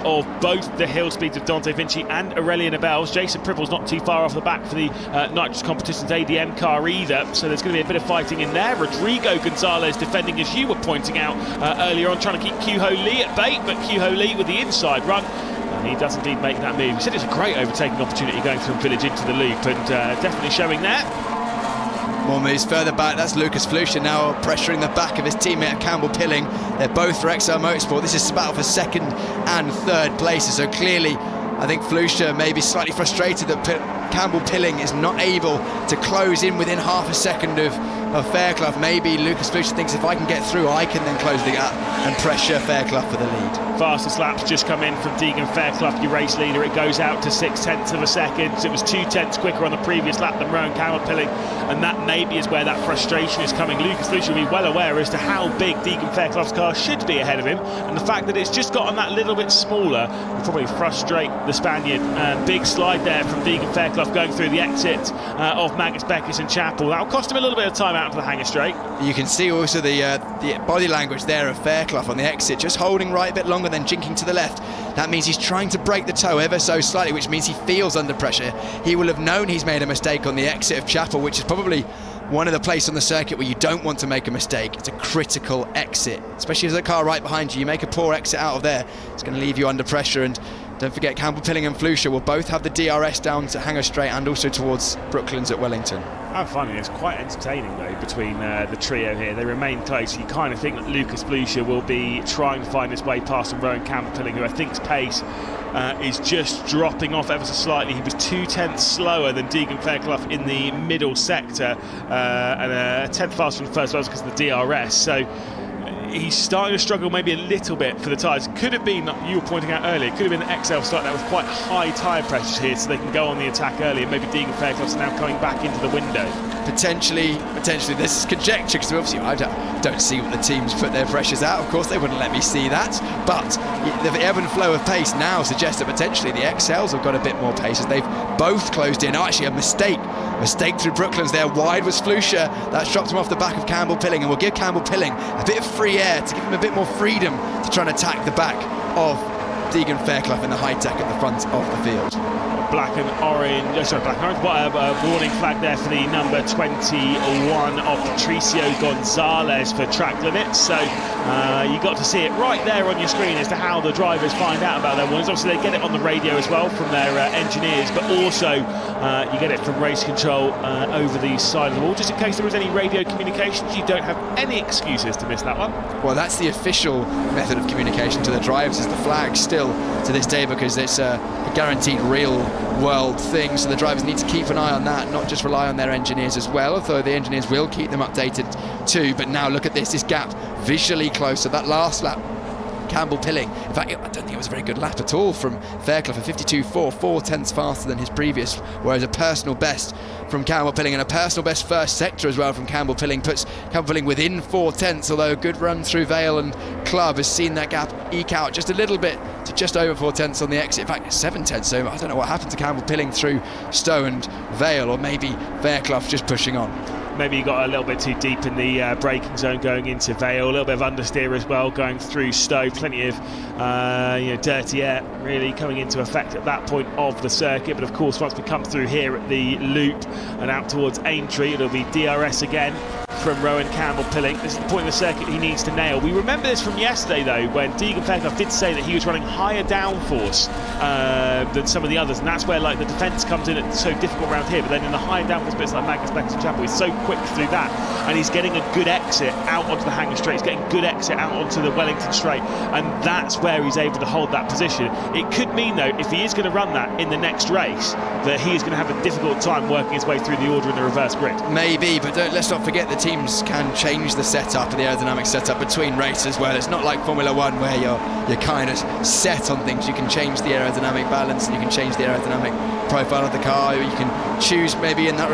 Speaker 9: of both the hill speeds of Dante Vinci and Aurelian Abels. Jason Pripple's not too far off the back for the Nitrous Competitions ADM car either, so there's going to be a bit of fighting in there. Rodrigo Gonzalez defending, as you were pointing out earlier on, trying to keep Kyuho Lee at bay, but Kyuho Lee with the inside run. And he does indeed make that move. He said it's a great overtaking opportunity going from Village into the loop, and definitely showing there.
Speaker 2: More moves further back. That's Lucas Flusha now pressuring the back of his teammate Campbell Pilling. They're both for XL Motorsport. This is a battle for 2nd and 3rd places. So clearly, I think Flusha may be slightly frustrated that Campbell Pilling is not able to close in within half a second of Fairclough. Maybe Lucas Flusha thinks if I can get through, I can then close the gap and pressure Fairclough for the lead.
Speaker 9: Fastest laps just come in from Deegan Fairclough, your race leader. It goes out to 0.6 of a second. It was 0.2 quicker on the previous lap than Rowan Campbell Pilling, and that maybe is where that frustration is coming. Lucas Flusha will be well aware as to how big Deegan Fairclough's car should be ahead of him, and the fact that it's just gotten that little bit smaller will probably frustrate the Spaniard. Big slide there from Deegan Fairclough going through the exit of Magnus Beckes and Chapel. That'll cost him a little bit of time out to the hanger straight.
Speaker 2: You can see also the body language there of Fairclough on the exit, just holding right a bit longer, then jinking to the left. That means he's trying to break the toe ever so slightly, which means he feels under pressure. He will have known he's made a mistake on the exit of Chapel, which is probably one of the places on the circuit where you don't want to make a mistake. It's a critical exit, especially as a car right behind you. You make a poor exit out of there, it's going to leave you under pressure. And don't forget, Campbell Pilling and Flusha will both have the DRS down to Hanger Straight and also towards Brooklands at Wellington.
Speaker 9: I'm finding it's quite entertaining though between the trio here. They remain close. You kind of think that Lucas Flusha will be trying to find his way past Rowan Campbell Pilling, who I think's pace is just dropping off ever so slightly. He was 0.2 slower than Deegan Fairclough in the middle sector, and a 10th faster than the first because of the DRS. So he's starting to struggle maybe a little bit for the tyres. Could have been, you were pointing out earlier, could have been an XL start that with quite high tyre pressures here, so they can go on the attack early, and maybe Deegan Fairclough's now coming back into the window. Potentially, this is conjecture, because obviously I don't see what the teams put their pressures out. Of course, they wouldn't let me see that, but the ebb and flow of pace now suggests that potentially the XLs have got a bit more pace as they've both closed in. Oh, actually, a mistake through Brooklands there. Wide was Flusha. That's dropped him off the back of Campbell Pilling, and will give Campbell Pilling a bit of free air to give him a bit more freedom to try and attack the back of Deegan Fairclough in the high tech at the front of the field. Black and orange, warning flag there for the number 21 of Patricio Gonzalez for track limits. So you got to see it right there on your screen as to how the drivers find out about their warnings. Obviously they get it on the radio as well from their engineers, but also you get it from race control over the side of the wall, just in case there was any radio communications. You don't have any excuses to miss that one. Well, that's the official method of communication to the drivers, is the flag still to this day, because it's a guaranteed real world thing, so the drivers need to keep an eye on that, not just rely on their engineers as well, although the engineers will keep them updated too. But now look at this gap visually closer. That last lap
Speaker 2: Campbell Pilling. In fact, I don't think it was a very good lap at all from Fairclough, a 52.4, 4 tenths faster than his previous, whereas a personal best from Campbell Pilling and a personal best first sector as well from Campbell Pilling puts Campbell Pilling within 4 tenths, although a good run through Vale and Club has seen that gap eke out just a little bit to just over 4 tenths on the exit. In fact, 7 tenths, so I don't know what happened to Campbell Pilling through Stowe and Vale, or maybe Fairclough just pushing on.
Speaker 9: Maybe you got a little bit too deep in the braking zone going into Vale, a little bit of understeer as well going through Stowe, plenty of dirty air really coming into effect at that point of the circuit. But of course, once we come through here at the loop and out towards Aintree, it'll be DRS again from Rowan Campbell Pilling. This is the point of the circuit he needs to nail. We remember this from yesterday though, when Deegan Fairclough did say that he was running higher downforce than some of the others, and that's where like the defence comes in. It's so difficult around here, but then in the higher downforce bits like Magnus Beckers and Chapel, he's so quick through that, and he's getting a good exit out onto the Hanger Straight, he's getting good exit out onto the Wellington Straight, and that's where he's able to hold that position. It could mean though, if he is going to run that in the next race, that he is going to have a difficult time working his way through the order in the reverse grid.
Speaker 2: Maybe, but let's not forget the teams can change the setup and the aerodynamic setup between races as well. It's not like Formula One where you're kind of set on things. You can change the aerodynamic balance and you can change the aerodynamic profile of the car. You can choose maybe in that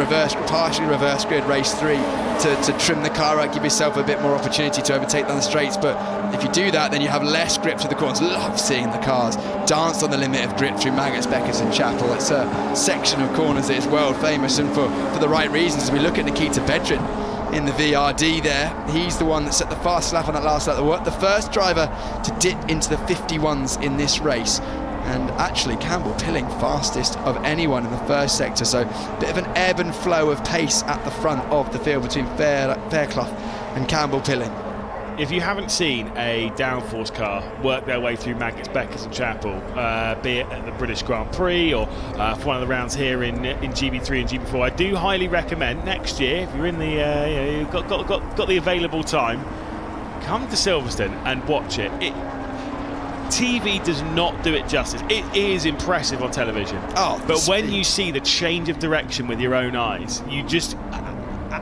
Speaker 2: partially reverse grid race 3 to trim the car out, give yourself a bit more opportunity to overtake down the straights. But if you do that, then you have less grip to the corners. Love seeing the cars dance on the limit of grip through Magnus Beckers and Chapel. It's a section of corners that is world famous, and for the right reasons. As we look at Nikita Bedrin in the VRD there, he's the one that set the fastest lap on that last lap, the first driver to dip into the 51s in this race, and actually Campbell Pilling fastest of anyone in the first sector, so a bit of an ebb and flow of pace at the front of the field between Fairclough and Campbell Pilling.
Speaker 9: If you haven't seen a downforce car work their way through Magnus Beckers and Chapel, be it at the British Grand Prix or for one of the rounds here in GB3 and GB4, I do highly recommend next year, if you're in the you've got the available time, come to Silverstone and watch it. TV does not do it justice. It is impressive on television, but when you see the change of direction with your own eyes, you just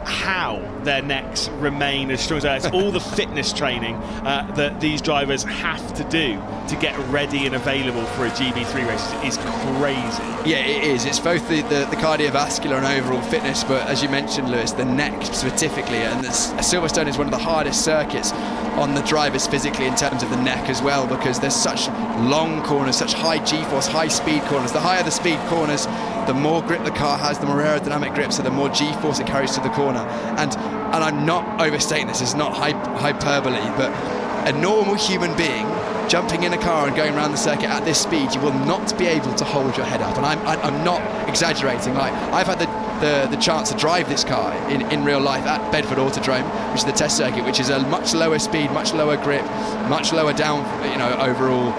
Speaker 9: how their necks remain as strong as that. It's all the fitness training that these drivers have to do to get ready and available for a GB3 race is crazy.
Speaker 2: Yeah, it is. It's both the cardiovascular and overall fitness, but as you mentioned, Lewis, the neck specifically, and Silverstone is one of the hardest circuits on the drivers physically in terms of the neck as well, because there's such long corners, such high G-force, high speed corners. The higher the speed corners, the more grip the car has, the more aerodynamic grip, so the more G-force it carries to the corner. And I'm not overstating this, it's not hyperbole, but a normal human being jumping in a car and going around the circuit at this speed, you will not be able to hold your head up. And I'm not exaggerating. Like, I've had the chance to drive this car in real life at Bedford Autodrome, which is the test circuit, which is a much lower speed, much lower grip, much lower down, overall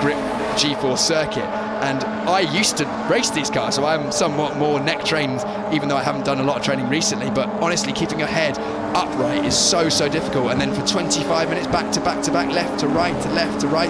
Speaker 2: grip G-force circuit. And I used to race these cars, so I'm somewhat more neck trained, even though I haven't done a lot of training recently. But honestly, keeping your head upright is so difficult. And then for 25 minutes back to back to back, left to right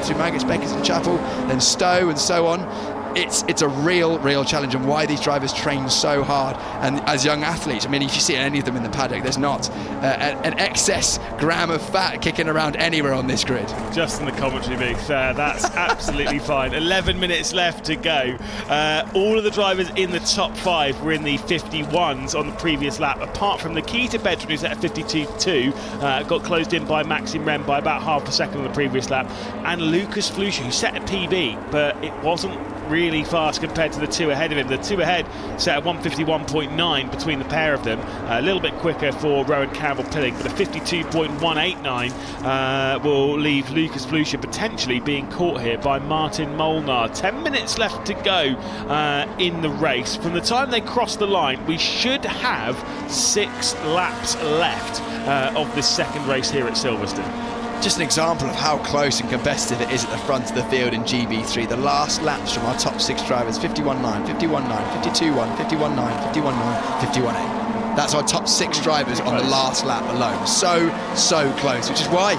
Speaker 2: through Magnus Beckers and Chapel, then Stowe and so on. It's a real challenge, and why these drivers train so hard. And as young athletes, I mean, if you see any of them in the paddock, there's not an excess gram of fat kicking around anywhere on this grid.
Speaker 9: Just in the commentary booth, that's absolutely fine. 11 minutes left to go. All of the drivers in the top 5 were in the 51s on the previous lap, apart from Nikita Bedrin, who's at a 52.2, got closed in by Maxime Rennes by about half a second on the previous lap, and Lucas Flusha, who set a PB, but it wasn't really fast compared to the two ahead of him. The two ahead set at 151.9 between the pair of them, a little bit quicker for Rowan Campbell Pilling, but a 52.189 will leave Lucas Flusha potentially being caught here by Martin Molnar. 10 minutes left to go in the race. From the time they cross the line, we should have 6 laps left of this second race here at Silverstone.
Speaker 2: Just an example of how close and competitive it is at the front of the field in GB3. The last laps from our top 6 drivers: 51.9, 51.9, 52.1, 51.9, 51.9, 51.8. That's our top 6 drivers on the last lap alone. So close, which is why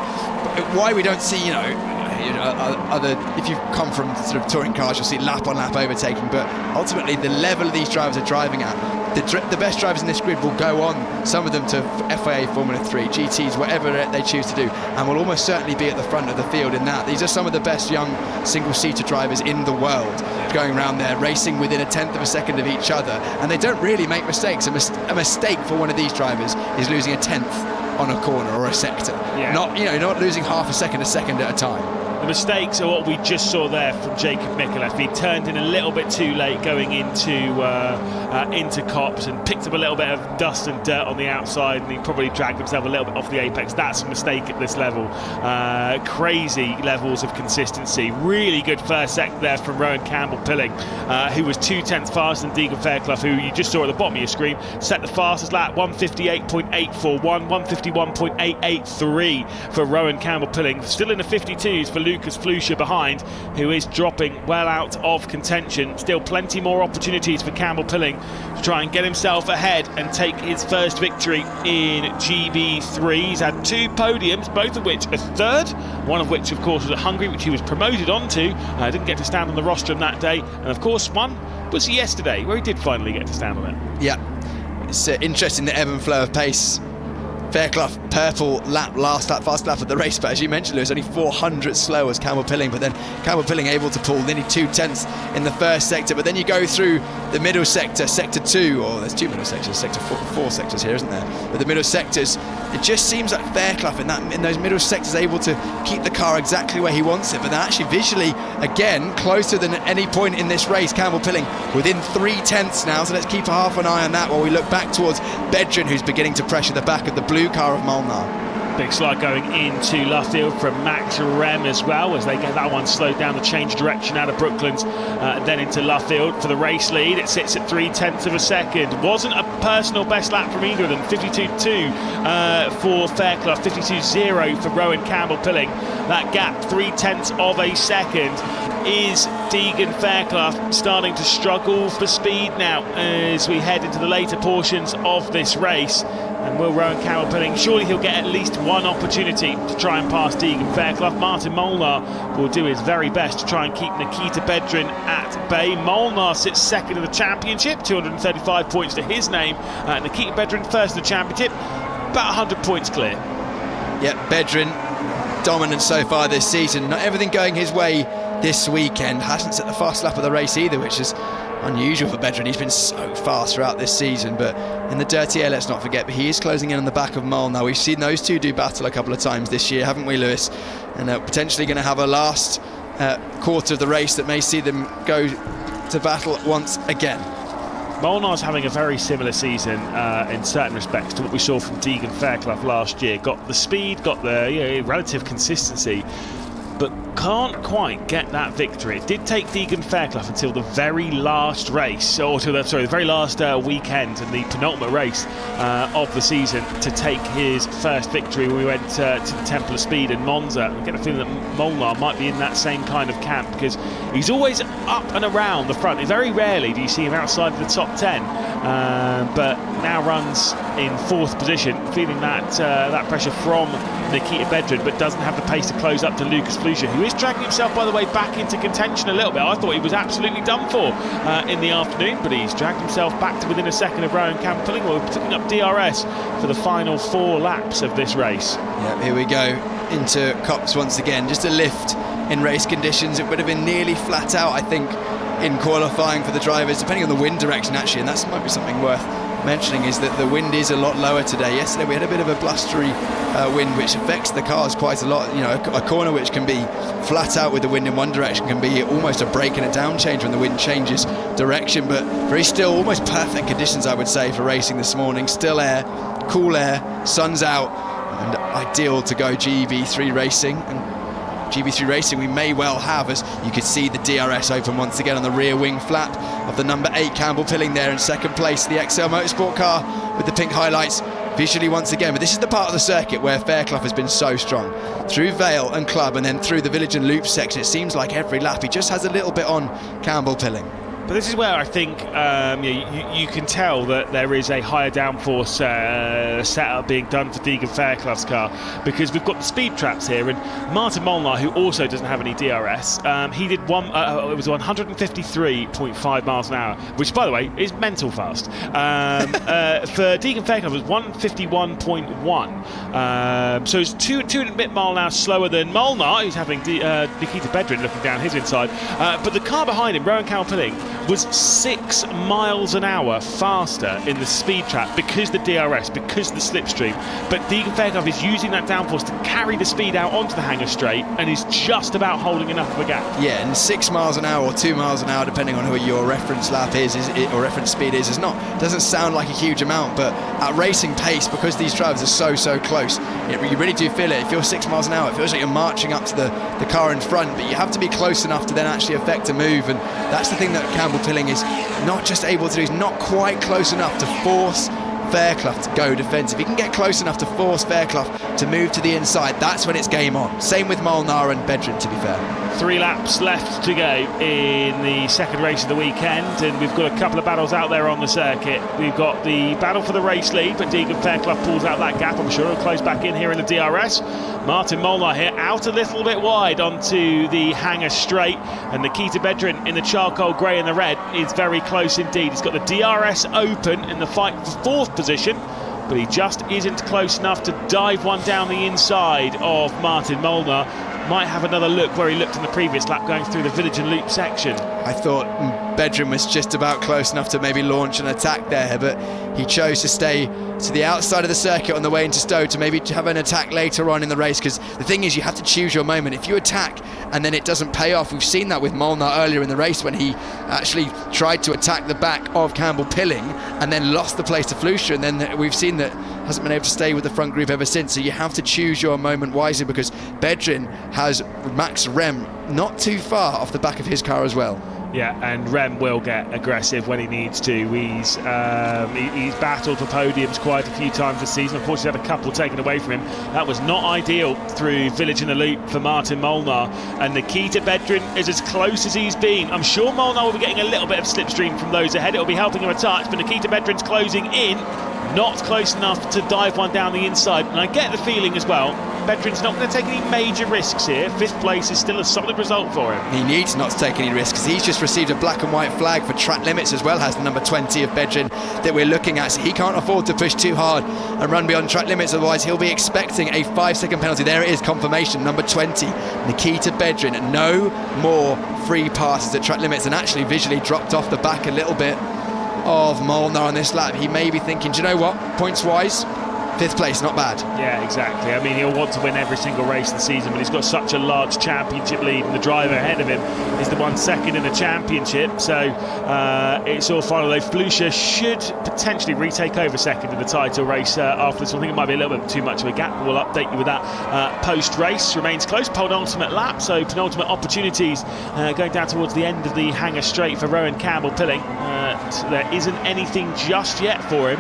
Speaker 2: we don't see, other. If you come from sort of touring cars, you'll see lap on lap overtaking. But ultimately, the level of these drivers are driving at the best drivers in this grid will go on, some of them to FIA Formula 3, GTs, whatever they choose to do, and will almost certainly be at the front of the field in that. These are some of the best young single-seater drivers in the world going around there, racing within a tenth of a second of each other, and they don't really make mistakes. A mistake for one of these drivers is losing a tenth on a corner or a sector. Yeah. Not losing half a second at a time.
Speaker 9: The mistakes are what we just saw there from Jacob McGlade. He turned in a little bit too late going into Copse and picked up a little bit of dust and dirt on the outside, and he probably dragged himself a little bit off the apex. That's a mistake at this level. Crazy levels of consistency. Really good first sector there from Rowan Campbell-Pilling, who was 2/10 faster than Deegan Fairclough, who you just saw at the bottom of your screen, set the fastest lap, 1:58.841, 1:51.883 for Rowan Campbell-Pilling. Still in the 52s for Lucas Flusha behind, who is dropping well out of contention. Still plenty more opportunities for Campbell-Pilling to try and get himself ahead and take his first victory in GB3. He's had 2 podiums, both of which are third, one of which of course was at Hungary, which he was promoted onto. Didn't get to stand on the rostrum that day, and of course one was yesterday where he did finally get to stand on it.
Speaker 2: Yeah, it's interesting, the ebb and flow of pace. Fairclough, purple lap, last lap, fast lap of the race, but as you mentioned, Lewis, only 400 slow as Campbell-Pilling, but then Campbell-Pilling able to pull nearly 2/10 in the first sector, but then you go through the middle sector, sector 2, or there's 2 middle sectors, sector 4 sectors here, isn't there? But the middle sectors, it just seems like Fairclough in those middle sectors able to keep the car exactly where he wants it, but then actually visually, again, closer than at any point in this race, Campbell-Pilling within 3/10 now, so let's keep half an eye on that while we look back towards Bedrin, who's beginning to pressure the back of the blue car of Molnar.
Speaker 9: Big slide going into Luffield from Max Rem as well, as they get that one slowed down, the change direction out of Brooklands, then into Luffield for the race lead. It sits at 3/10 of a second. Wasn't a personal best lap from either of them. 52.2 for Fairclough, 52.0 for Rowan Campbell-Pilling. That gap, 3/10 of a second. Is Deegan Fairclough starting to struggle for speed now as we head into the later portions of this race? And will Rowan Campbell-Pilling, surely he'll get at least one opportunity to try and pass Deegan Fairclough. Martin Molnar will do his very best to try and keep Nikita Bedrin at bay. Molnar sits second in the championship, 235 points to his name. Nikita Bedrin first in the championship, about 100 points clear.
Speaker 2: Yeah, Bedrin dominant so far this season. Not everything going his way this weekend. Hasn't set the fast lap of the race either, which is unusual for Bedrin. He's been so fast throughout this season, but in the dirty air, let's not forget, but he is closing in on the back of Molnar. We've seen those two do battle a couple of times this year, haven't we, Lewis? And potentially going to have a last quarter of the race that may see them go to battle once again.
Speaker 9: Molnar's having a very similar season in certain respects to what we saw from Deegan Fairclough last year. Got the speed, got the relative consistency, but can't quite get that victory. It did take Deegan Fairclough until the very last race, or to the very last weekend and the penultimate race of the season to take his first victory when we went to the Temple of Speed in Monza. I get a feeling that Molnar might be in that same kind of camp, because he's always up and around the front. Very rarely do you see him outside of the top 10, but now runs in 4th position, feeling that pressure from Nikita Bedrin, but doesn't have the pace to close up to Lucas Flusha, who is dragging himself, by the way, back into contention a little bit. I thought he was absolutely done for in the afternoon, but he's dragged himself back to within a second of Rowan Campbell-Pilling. We're picking up DRS for the final 4 laps of this race.
Speaker 2: Yeah, here we go into Copse once again. Just a lift in race conditions. It would have been nearly flat out, I think, in qualifying for the drivers, depending on the wind direction actually, and that might be something worth mentioning, is that the wind is a lot lower today. Yesterday we had a bit of a blustery wind, which affects the cars quite a lot. You know, a corner which can be flat out with the wind in one direction can be almost a break and a down change when the wind changes direction, but very still almost perfect conditions, I would say, for racing this morning. Still air, cool air, sun's out, and ideal to go GB3 racing. And GB3 racing we may well have, as you could see the DRS open once again on the rear wing flap of the number 8 Campbell-Pilling there in second place. The XL Motorsport car with the pink highlights visually once again, but this is the part of the circuit where Fairclough has been so strong. Through Vale and Club and then through the Village and Loop section, it seems like every lap he just has a little bit on Campbell-Pilling.
Speaker 9: But this is where I think you can tell that there is a higher downforce setup being done for Deegan Fairclough's car, because we've got the speed traps here, and Martin Molnar, who also doesn't have any DRS, he did it was 153.5 miles an hour, which, by the way, is mental fast. For Deegan Fairclough, it was 151.1. So it's two and a bit mile an hour slower than Molnar, who's having Nikita Bedrin looking down his inside. But the car behind him, Rowan Calpilling, was 6 miles an hour faster in the speed trap because the DRS, because the slipstream. But Deegan Fairclough is using that downforce to carry the speed out onto the hangar straight and is just about holding enough of a gap.
Speaker 2: Yeah, and 6 miles an hour or 2 miles an hour, depending on who your reference lap is or reference speed is doesn't sound like a huge amount, but at racing pace, because these drivers are so close, you really do feel it. If you're 6 miles an hour, it feels like you're marching up to the car in front, but you have to be close enough to then actually affect a move, and that's the thing that Campbell Pilling is not just able to do. He's not quite close enough to force Fairclough to go defensive. He can get close enough to force Fairclough to move to the inside. That's when it's game on. Same with Molnar and Bedrin, to be fair.
Speaker 9: 3 laps left to go in the second race of the weekend, and we've got a couple of battles out there on the circuit. We've got the battle for the race lead, but Deegan Fairclough pulls out that gap. I'm sure he'll close back in here in the DRS. Martin Molnar here out a little bit wide onto the hangar straight, and Nikita Bedrin in the charcoal grey and the red is very close indeed. He's got the DRS open in the fight for 4th position, but he just isn't close enough to dive one down the inside of Martin Molnar. Might have another look where he looked in the previous lap going through the village and loop section.
Speaker 2: I thought Bedrin was just about close enough to maybe launch an attack there, but he chose to stay to the outside of the circuit on the way into Stowe to maybe have an attack later on in the race, because the thing is, you have to choose your moment. If you attack and then it doesn't pay off, we've seen that with Molnar earlier in the race when he actually tried to attack the back of Campbell Pilling and then lost the place to Flusha, and then we've seen that hasn't been able to stay with the front group ever since. So you have to choose your moment wisely, because Bedrin has Max Rem not too far off the back of his car as well.
Speaker 9: Yeah, and Rem will get aggressive when he needs to. He's battled for podiums quite a few times this season. Unfortunately, had a couple taken away from him. That was not ideal through Village and the Loop for Martin Molnar. And Nikita Bedrin is as close as he's been. I'm sure Molnar will be getting a little bit of slipstream from those ahead. It'll be helping him a touch, but Nikita Bedrin's closing in. Not close enough to dive one down the inside. And I get the feeling as well, Bedrin's not going to take any major risks here. 5th place is still a solid result for him.
Speaker 2: He needs not to take any risks, because he's just received a black and white flag for track limits as well, has the number 20 of Bedrin that we're looking at. So he can't afford to push too hard and run beyond track limits, otherwise he'll be expecting a 5-second penalty. There it is, confirmation, number 20, Nikita Bedrin. No more free passes at track limits, and actually visually dropped off the back a little bit of Molnar on this lap. He may be thinking, do you know what, points wise, 5th place, not bad.
Speaker 9: Yeah, exactly. I mean, he'll want to win every single race of the season, but he's got such a large championship lead, and the driver ahead of him is the one second in the championship. So it's all final. Though Flusha should potentially retake over second in the title race after this one. I think it might be a little bit too much of a gap, but we'll update you with that post-race. Remains close, penultimate lap, so penultimate opportunities going down towards the end of the hangar straight for Rowan Campbell Pilling. There isn't anything just yet for him.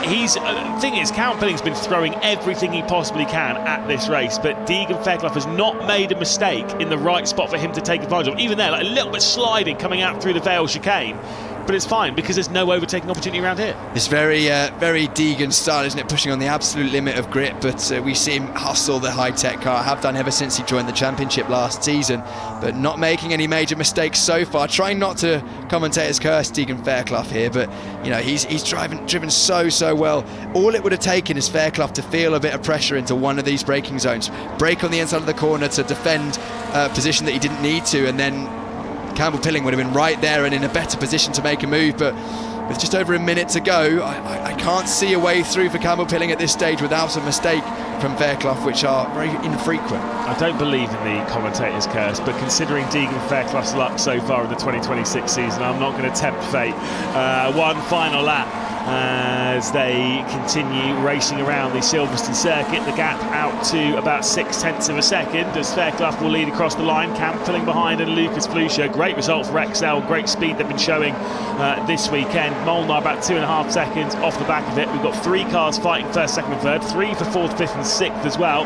Speaker 9: The thing is, Campbell Pilling's been throwing everything he possibly can at this race, but Deegan Fairclough has not made a mistake in the right spot for him to take advantage of. Even there, like a little bit sliding coming out through the Vale chicane. But it's fine, because there's no overtaking opportunity around here.
Speaker 2: It's very Deegan style, isn't it? Pushing on the absolute limit of grip, but we see him hustle the high-tech car. Have done ever since he joined the championship last season, but not making any major mistakes so far. Trying not to commentator's curse Deegan Fairclough here, but you know, he's driven so well. All it would have taken is Fairclough to feel a bit of pressure into one of these braking zones, brake on the inside of the corner to defend a position that he didn't need to, and then Campbell Pilling would have been right there and in a better position to make a move. But with just over a minute to go, I can't see a way through for Campbell Pilling at this stage without a mistake from Fairclough, which are very infrequent.
Speaker 9: I don't believe in the commentator's curse, but considering Deegan Fairclough's luck so far in the 2026 season, I'm not going to tempt fate. One final lap as they continue racing around the Silverstone circuit. The gap out to about 0.6 of a second as Fairclough will lead across the line. Camp filling behind and Lucas Flusha. Great result for Excel, great speed they've been showing this weekend. Molnar about 2.5 seconds off the back of it. We've got 3 cars fighting first, second and third, 3 for 4th, 5th and 6th as well.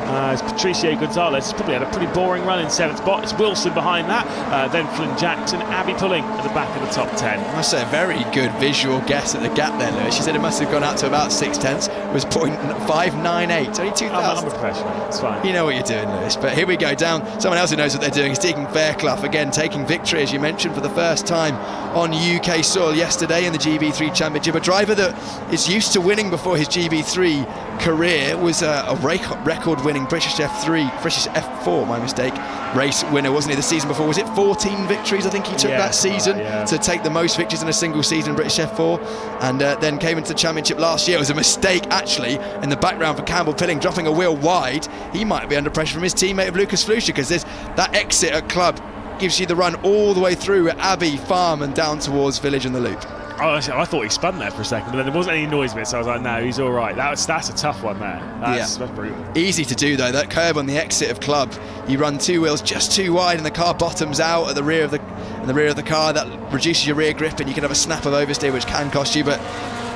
Speaker 9: As Patricio Gonzalez has probably had a pretty boring run in 7th spot. It's Wilson behind that, then Flynn Jackson, Abby Pulling at the back of the top 10.
Speaker 2: I must say, a very good visual guess at the gap there, Lewis. She said it must have gone out to about 6/10. It was 0.598, only 2,000.
Speaker 9: I'm a professional, it's fine.
Speaker 2: You know what you're doing, Lewis. But here we go, down. Someone else who knows what they're doing is Deegan Fairclough, again taking victory, as you mentioned, for the first time on UK soil yesterday in the GB3 Championship. A driver that is used to winning before his GB3 career, was a record-winning British F4, my mistake, race winner, wasn't he, the season before? Was it 14 victories, I think he took that season, to take the most victories in a single season in British F4, and then came into the championship last year. It was a mistake, actually, in the background for Campbell Pilling, dropping a wheel wide. He might be under pressure from his teammate of Lucas Flusha, because that exit at Club gives you the run all the way through at Abbey, Farm and down towards Village and the Loop.
Speaker 9: Honestly, I thought he spun there for a second, but then there wasn't any noise of it, so I was like, no, he's all right. That's a tough one there. That's brutal. Easy
Speaker 2: to do, though. That curb on the exit of Club, you run two wheels just too wide and the car bottoms out at the rear of the car. That reduces your rear grip and you can have a snap of oversteer, which can cost you, but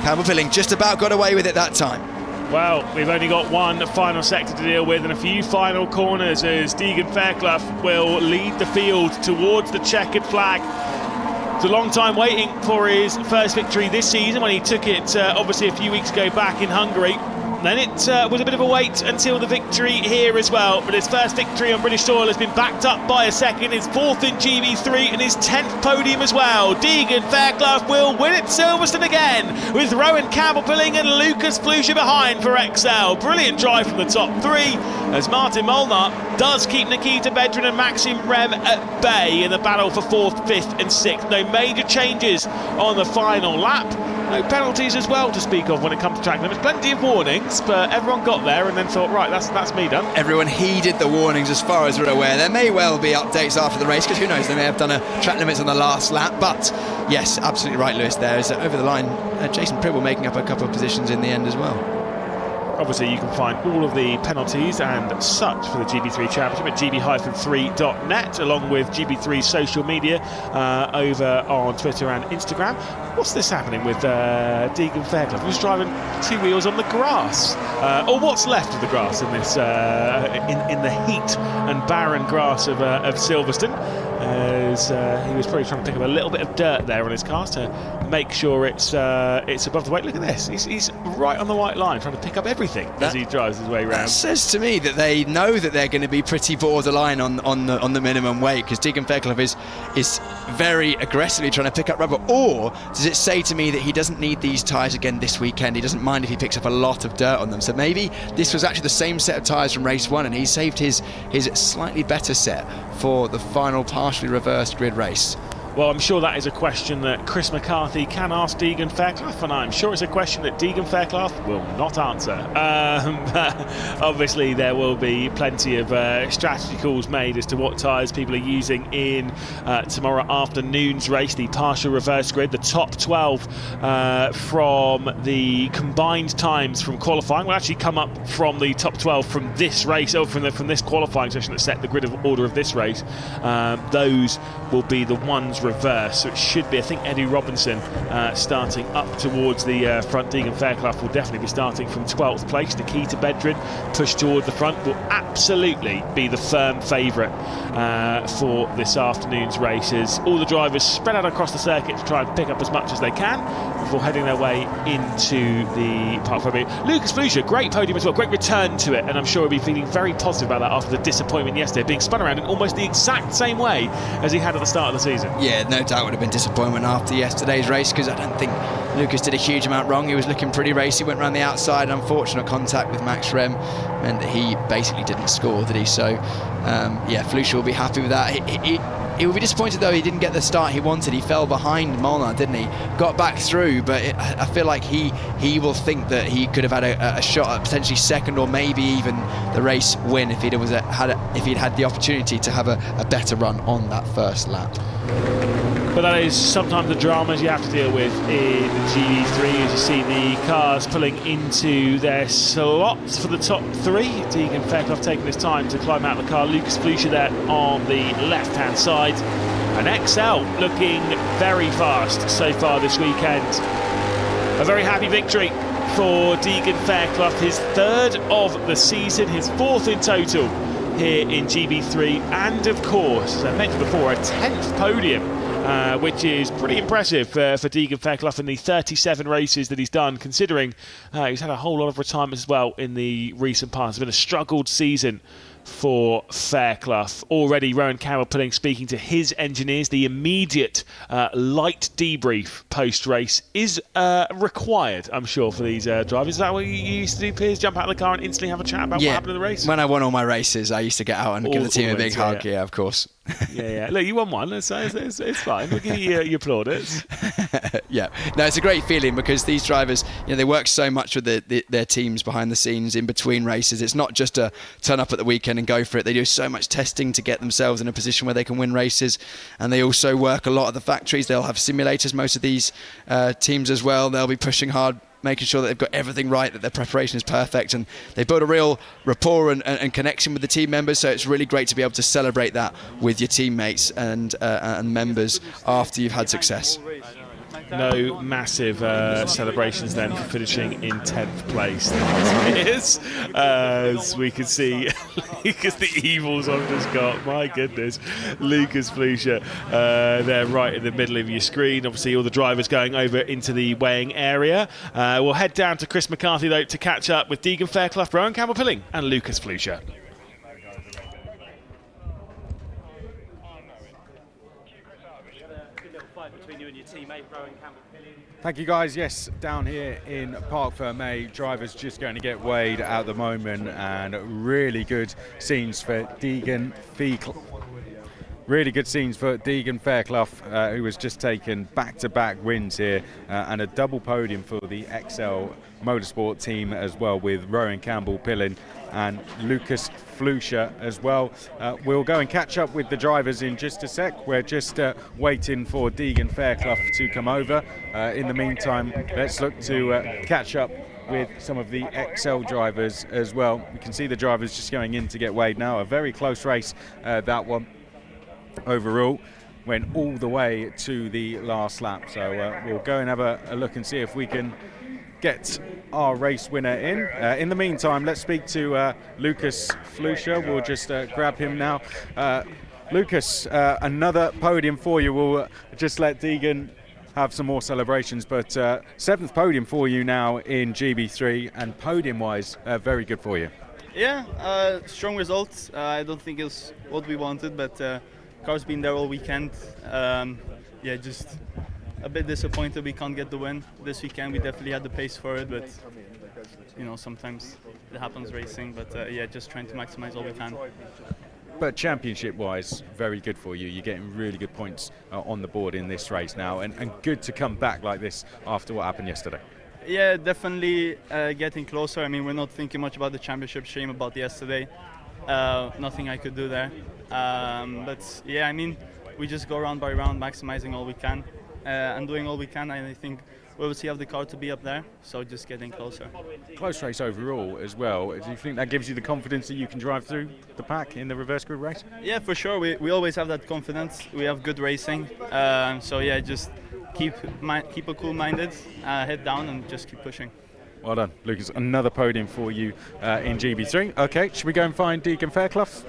Speaker 2: Campbell Pilling just about got away with it that time.
Speaker 9: Well, we've only got one final sector to deal with and a few final corners as Deegan Fairclough will lead the field towards the checkered flag. It's a long time waiting for his first victory this season when he took it obviously a few weeks ago back in Hungary. Then it was a bit of a wait until the victory here as well, but his first victory on British soil has been backed up by a second, his 4th in GB3 and his 10th podium as well. Deegan Fairclough will win at Silverstone again, with Rowan Campbell-Pilling and Lucas Flusha behind for XL. Brilliant drive from the top 3 as Martin Molnar does keep Nikita Bedrin and Maxim Rem at bay in the battle for 4th, 5th and 6th. No major changes on the final lap. No penalties as well to speak of when it comes to track limits. Plenty of warnings, but everyone got there and then thought, right, that's me done.
Speaker 2: Everyone heeded the warnings as far as we're aware. There may well be updates after the race, because who knows, they may have done a track limits on the last lap. But yes, absolutely right, Lewis, there is over the line. Jason Pribble making up a couple of positions in the end as well.
Speaker 9: Obviously, you can find all of the penalties and such for the GB3 Championship at gb-3.net, along with GB3 social media over on Twitter and Instagram. What's this happening with Deegan Fairclough? He's driving two wheels on the grass, or what's left of the grass in this in the heat and barren grass of Silverstone. As he was probably trying to pick up a little bit of dirt there on his car to make sure it's above the weight. Look at this, he's right on the white line trying to pick up everything as he drives his way around.
Speaker 2: That says to me that they know that they're going to be pretty borderline on the minimum weight, because Deegan Fairclough is very aggressively trying to pick up rubber. Or does it say to me that he doesn't need these tyres again this weekend? He doesn't mind if he picks up a lot of dirt on them. So maybe this was actually the same set of tyres from race 1 and he saved his slightly better set for the final partially reversed grid race.
Speaker 9: Well, I'm sure that is a question that Chris McCarthy can ask Deegan Fairclough, and I'm sure it's a question that Deegan Fairclough will not answer. Obviously, there will be plenty of strategy calls made as to what tyres people are using in tomorrow afternoon's race, the partial reverse grid. The top 12 from the combined times from qualifying will actually come up from the top 12 from this race, or from this qualifying session that set the grid of order of this race. Those will be the ones reverse, so it should be, I think, Eddie Robinson starting up towards the front. Deegan Fairclough will definitely be starting from 12th place. Nikita Bedrin pushed toward the front, will absolutely be the firm favourite for this afternoon's races. All the drivers spread out across the circuit to try and pick up as much as they can before heading their way into the Park Fairview. Lucas Flusha, great podium as well, great return to it, and I'm sure he'll be feeling very positive about that after the disappointment yesterday, being spun around in almost the exact same way as he had at the start of the season.
Speaker 2: Yeah, no doubt would have been disappointment after yesterday's race, because I don't think Lucas did a huge amount wrong. He was looking pretty racy, went around the outside. Unfortunate contact with Max Rem meant that he basically didn't score, did he? So yeah, Flusha will be happy with that. He will be disappointed though he didn't get the start he wanted. He fell behind Molnar, didn't he? Got back through, but I feel like he will think that he could have had a shot at potentially second or maybe even the race win if he'd had the opportunity to have a better run on that first lap.
Speaker 9: But that is sometimes the dramas you have to deal with in GB3, as you see the cars pulling into their slots for the top 3. Deegan Fairclough taking his time to climb out of the car. Lucas Flusha there on the left-hand side. And XL looking very fast so far this weekend. A very happy victory for Deegan Fairclough, his third of the season, his fourth in total here in GB3, and of course, as I mentioned before, a 10th podium, which is pretty impressive for Deegan Fairclough in the 37 races that he's done, considering he's had a whole lot of retirements as well in the recent past. It's been a struggled season for Fairclough. Already Rowan Campbell-Pilling speaking to his engineers. The immediate light debrief post-race is required, I'm sure, for these drivers. Is that what you used to do, Piers? Jump out of the car and instantly have a chat about what happened in the race?
Speaker 2: When I won all my races, I used to get out and give the team a big hug, yeah, of course.
Speaker 9: Yeah. Look, you won one, so it's fine. We'll give you your plaudits.
Speaker 2: Yeah. No, it's a great feeling because these drivers, they work so much with their teams behind the scenes in between races. It's not just a turn up at the weekend and go for it. They do so much testing to get themselves in a position where they can win races, and they also work a lot at the factories. They'll have simulators, most of these teams as well. They'll be pushing hard, making sure that they've got everything right, that their preparation is perfect, and they build a real rapport and connection with the team members. So it's really great to be able to celebrate that with your teammates and members after you've had success.
Speaker 9: No massive celebrations then for finishing in 10th place. As we can see, Lucas, the evils I've just got. My goodness, Lucas Flusha there right in the middle of your screen. Obviously, all the drivers going over into the weighing area. We'll head down to Chris McCarthy though to catch up with Deegan Fairclough, Rowan Campbell-Pilling, and Lucas Flusha.
Speaker 1: Thank you, guys. Yes, down here in Parc Fermé, drivers just going to get weighed at the moment, and really good scenes for Deegan Fairclough. Really good scenes for Deegan Fairclough, who has just taken back-to-back wins here, and a double podium for the XL Motorsport team as well, with Rowan Campbell-Pilling and Lucas Flusha as well. We'll go and catch up with the drivers in just a sec. We're just waiting for Deegan Fairclough to come over. In the meantime, let's look to catch up with some of the XL drivers as well. We can see the drivers just going in to get weighed now. A very close race, that one. Overall, went all the way to the last lap. So we'll go and have a look and see if we can get our race winner in. In the meantime, let's speak to Lucas Flusha. We'll just grab him now. Lucas, another podium for you. We'll just let Deegan have some more celebrations, but 7th podium for you now in GB3, and podium-wise, very good for you.
Speaker 10: Yeah, strong results. I don't think it's what we wanted, but car's been there all weekend. Yeah, just a bit disappointed we can't get the win this weekend. We definitely had the pace for it, but sometimes it happens racing. But yeah, just trying to maximize all we can.
Speaker 1: But championship-wise, very good for you. You're getting really good points on the board in this race now, and good to come back like this after what happened yesterday.
Speaker 10: Yeah, definitely getting closer. I mean, we're not thinking much about the championship stream, about yesterday. Nothing I could do there. But yeah, I mean, we just go round by round, maximizing all we can and doing all we can. And I think we obviously have the car to be up there, so just getting closer.
Speaker 1: Close race overall as well. Do you think that gives you the confidence that you can drive through the pack in the reverse grid race?
Speaker 10: Yeah, for sure. We always have that confidence. We have good racing. So yeah, just keep a cool-minded, head down, and just keep pushing.
Speaker 1: Well done, Lucas. Another podium for you in GB3. Okay, should we go and find Deegan Fairclough?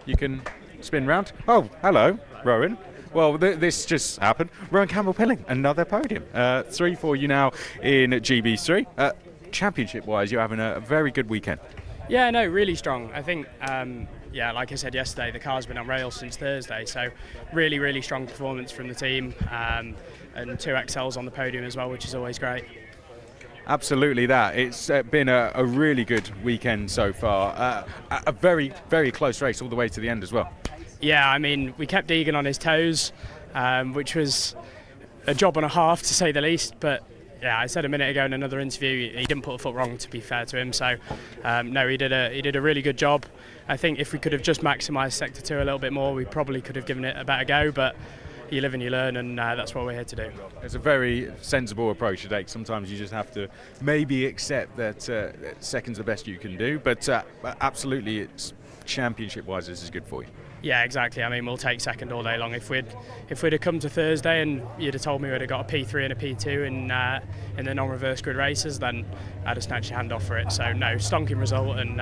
Speaker 1: You can spin round. Oh, hello, Rowan. Well, this just happened. Rowan Campbell-Pilling, another podium. 3 for you now in GB3. Championship-wise, you're having a very good weekend.
Speaker 11: Yeah, no, really strong. I think, yeah, like I said yesterday, the car's been on rails since Thursday, so really, really strong performance from the team, and 2 XLs on the podium as well, which is always great.
Speaker 1: Absolutely that. It's been a really good weekend so far. A very, very close race all the way to the end as well.
Speaker 11: Yeah, I mean, we kept Deegan on his toes, which was a job and a half to say the least, but yeah, I said a minute ago in another interview, he didn't put a foot wrong, to be fair to him. So no, he did a really good job. I think if we could have just maximised Sector 2 a little bit more, we probably could have given it a better go, but you live and you learn, and that's what we're here to do.
Speaker 1: It's a very sensible approach to take. Sometimes you just have to maybe accept that second's the best you can do, but absolutely, it's championship-wise, this is good for you.
Speaker 11: Yeah, exactly. I mean, we'll take second all day long. If we'd have come to Thursday and you'd have told me we'd have got a P3 and a P2 in the non-reverse grid races, then I'd have snatched your hand off for it. So no, stonking result, and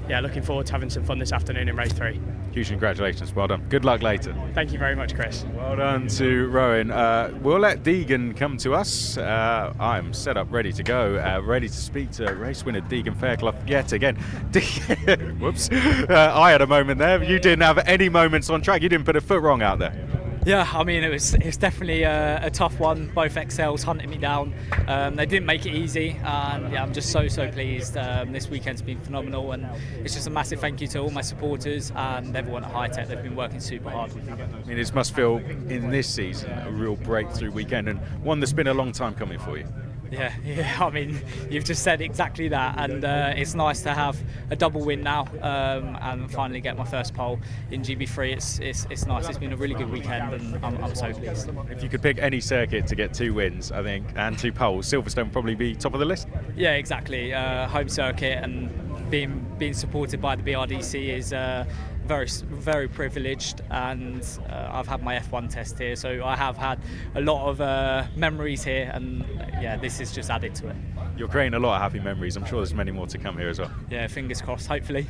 Speaker 11: yeah, looking forward to having some fun this afternoon in race 3.
Speaker 1: Huge congratulations, well done. Good luck later.
Speaker 11: Thank you very much, Chris.
Speaker 1: Well done to Rowan. We'll let Deegan come to us. I'm set up, ready to go, ready to speak to race winner Deegan Fairclough yet again. Whoops. I had a moment there. You didn't have any moments on track. You didn't put a foot wrong out there.
Speaker 4: Yeah, I mean, it was definitely a tough one. Both XLs hunting me down. They didn't make it easy, and yeah, I'm just so pleased. This weekend's been phenomenal, and it's just a massive thank you to all my supporters and everyone at High Tech. They've been working super hard.
Speaker 1: I mean, this must feel, in this season, a real breakthrough weekend, and one that's been a long time coming for you.
Speaker 4: Yeah, I mean, you've just said exactly that, and it's nice to have a double win now and finally get my first pole in GB3. It's nice. It's been a really good weekend, and I'm so pleased.
Speaker 1: If you could pick any circuit to get 2 wins, I think, and 2 poles, Silverstone would probably be top of the list.
Speaker 4: Yeah, exactly. Home circuit and being supported by the BRDC is very privileged, and I've had my F1 test here, so I have had a lot of memories here, and yeah, this is just added to it.
Speaker 1: You're creating a lot of happy memories. I'm sure there's many more to come here as well.
Speaker 4: Yeah, fingers crossed, hopefully.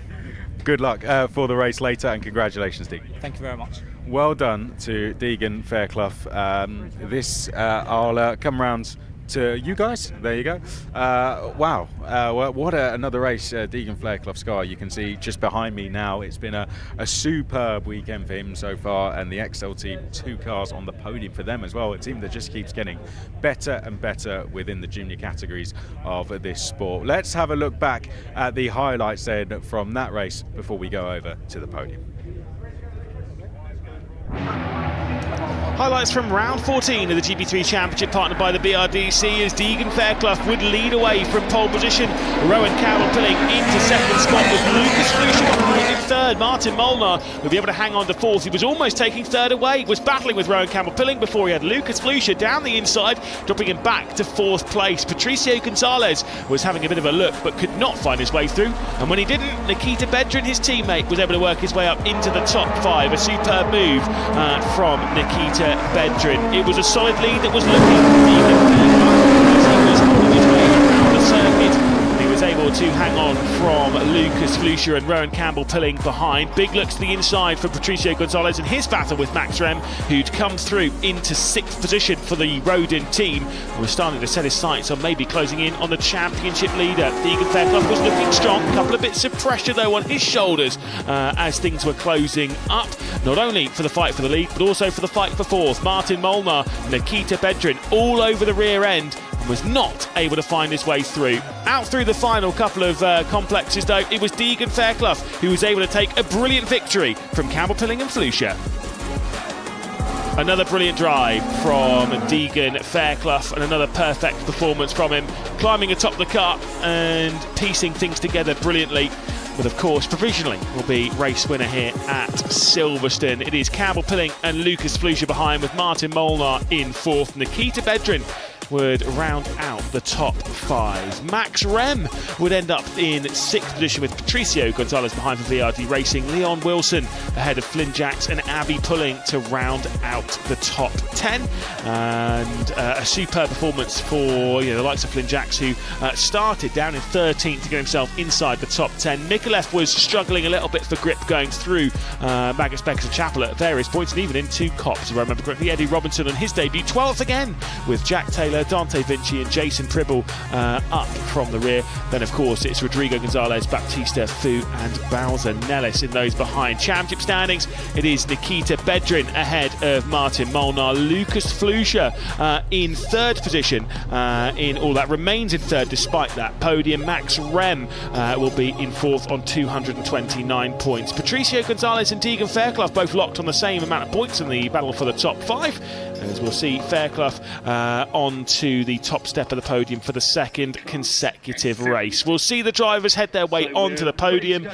Speaker 1: Good luck for the race later, and congratulations, Deegan.
Speaker 4: Thank you very much.
Speaker 1: Well done to Deegan Fairclough. I'll come round to you guys. There you go. Wow, what another race. Deegan Fairclough's car, you can see just behind me now. It's been a superb weekend for him so far, and the XL team, 2 cars on the podium for them as well. A team that just keeps getting better and better within the junior categories of this sport. Let's have a look back at the highlights then from that race before we go over to the podium.
Speaker 9: Highlights from round 14 of the GB3 Championship, partnered by the BRDC, as Deegan Fairclough would lead away from pole position. Rowan Campbell-Pilling into second spot, with Lucas Flusha behind in third. Martin Molnar would be able to hang on to fourth. He was almost taking third away, was battling with Rowan Campbell-Pilling before he had Lucas Flusha down the inside, dropping him back to 4th place. Patricio Gonzalez was having a bit of a look, but could not find his way through. And when he didn't, Nikita Bedrin, his teammate, was able to work his way up into the top 5. A superb move from Nikita Bedrin. It was a solid lead that was looking even as he was holding his way around the circuit. He was able to hang on from Lucas Flusha and Rowan Campbell-Pilling behind. Big looks to the inside for Patricio Gonzalez and his battle with Max Rem, who'd come through into 6th position for the Rodin team. And was starting to set his sights on maybe closing in on the championship leader. Deegan Fairclough was looking strong. A couple of bits of pressure though on his shoulders as things were closing up. Not only for the fight for the lead, but also for the fight for 4th. Martin Molnar, Nikita Bedrin all over the rear end, and was not able to find his way through. Out through the final couple of complexes though, it was Deegan Fairclough who was able to take a brilliant victory from Campbell-Pilling and Flusha. Another brilliant drive from Deegan Fairclough, and another perfect performance from him, climbing atop the car and piecing things together brilliantly. But of course, provisionally will be race winner here at Silverstone. It is Campbell-Pilling and Lucas Flusha behind, with Martin Molnar in 4th. Nikita Bedrin would round out the top 5. Max Rem would end up in 6th position, with Patricio Gonzalez behind for VRD Racing. Leon Wilson ahead of Flynn Jacks and Abby Pulling to round out the top 10. And a superb performance for the likes of Flynn Jacks, who started down in 13th to get himself inside the top 10. Mikulev was struggling a little bit for grip going through Magus Beckers and Chapel at various points, and even into Cops, if I remember correctly. Eddie Robinson on his debut, 12th again, with Jack Taylor, Dante Vinci and Jason Pribble up from the rear. Then of course it's Rodrigo Gonzalez, Baptista Fu and Bowser Nellis in those behind. Championship standings, it is Nikita Bedrin ahead of Martin Molnar. Lucas Flusha in 3rd position in all that, remains in 3rd despite that podium. Max Rem will be in 4th on 229 points. Patricio Gonzalez and Deegan Fairclough both locked on the same amount of points in the battle for the top 5, as we'll see Fairclough on onto the top step of the podium for the second consecutive race. We'll see the drivers head their way onto the podium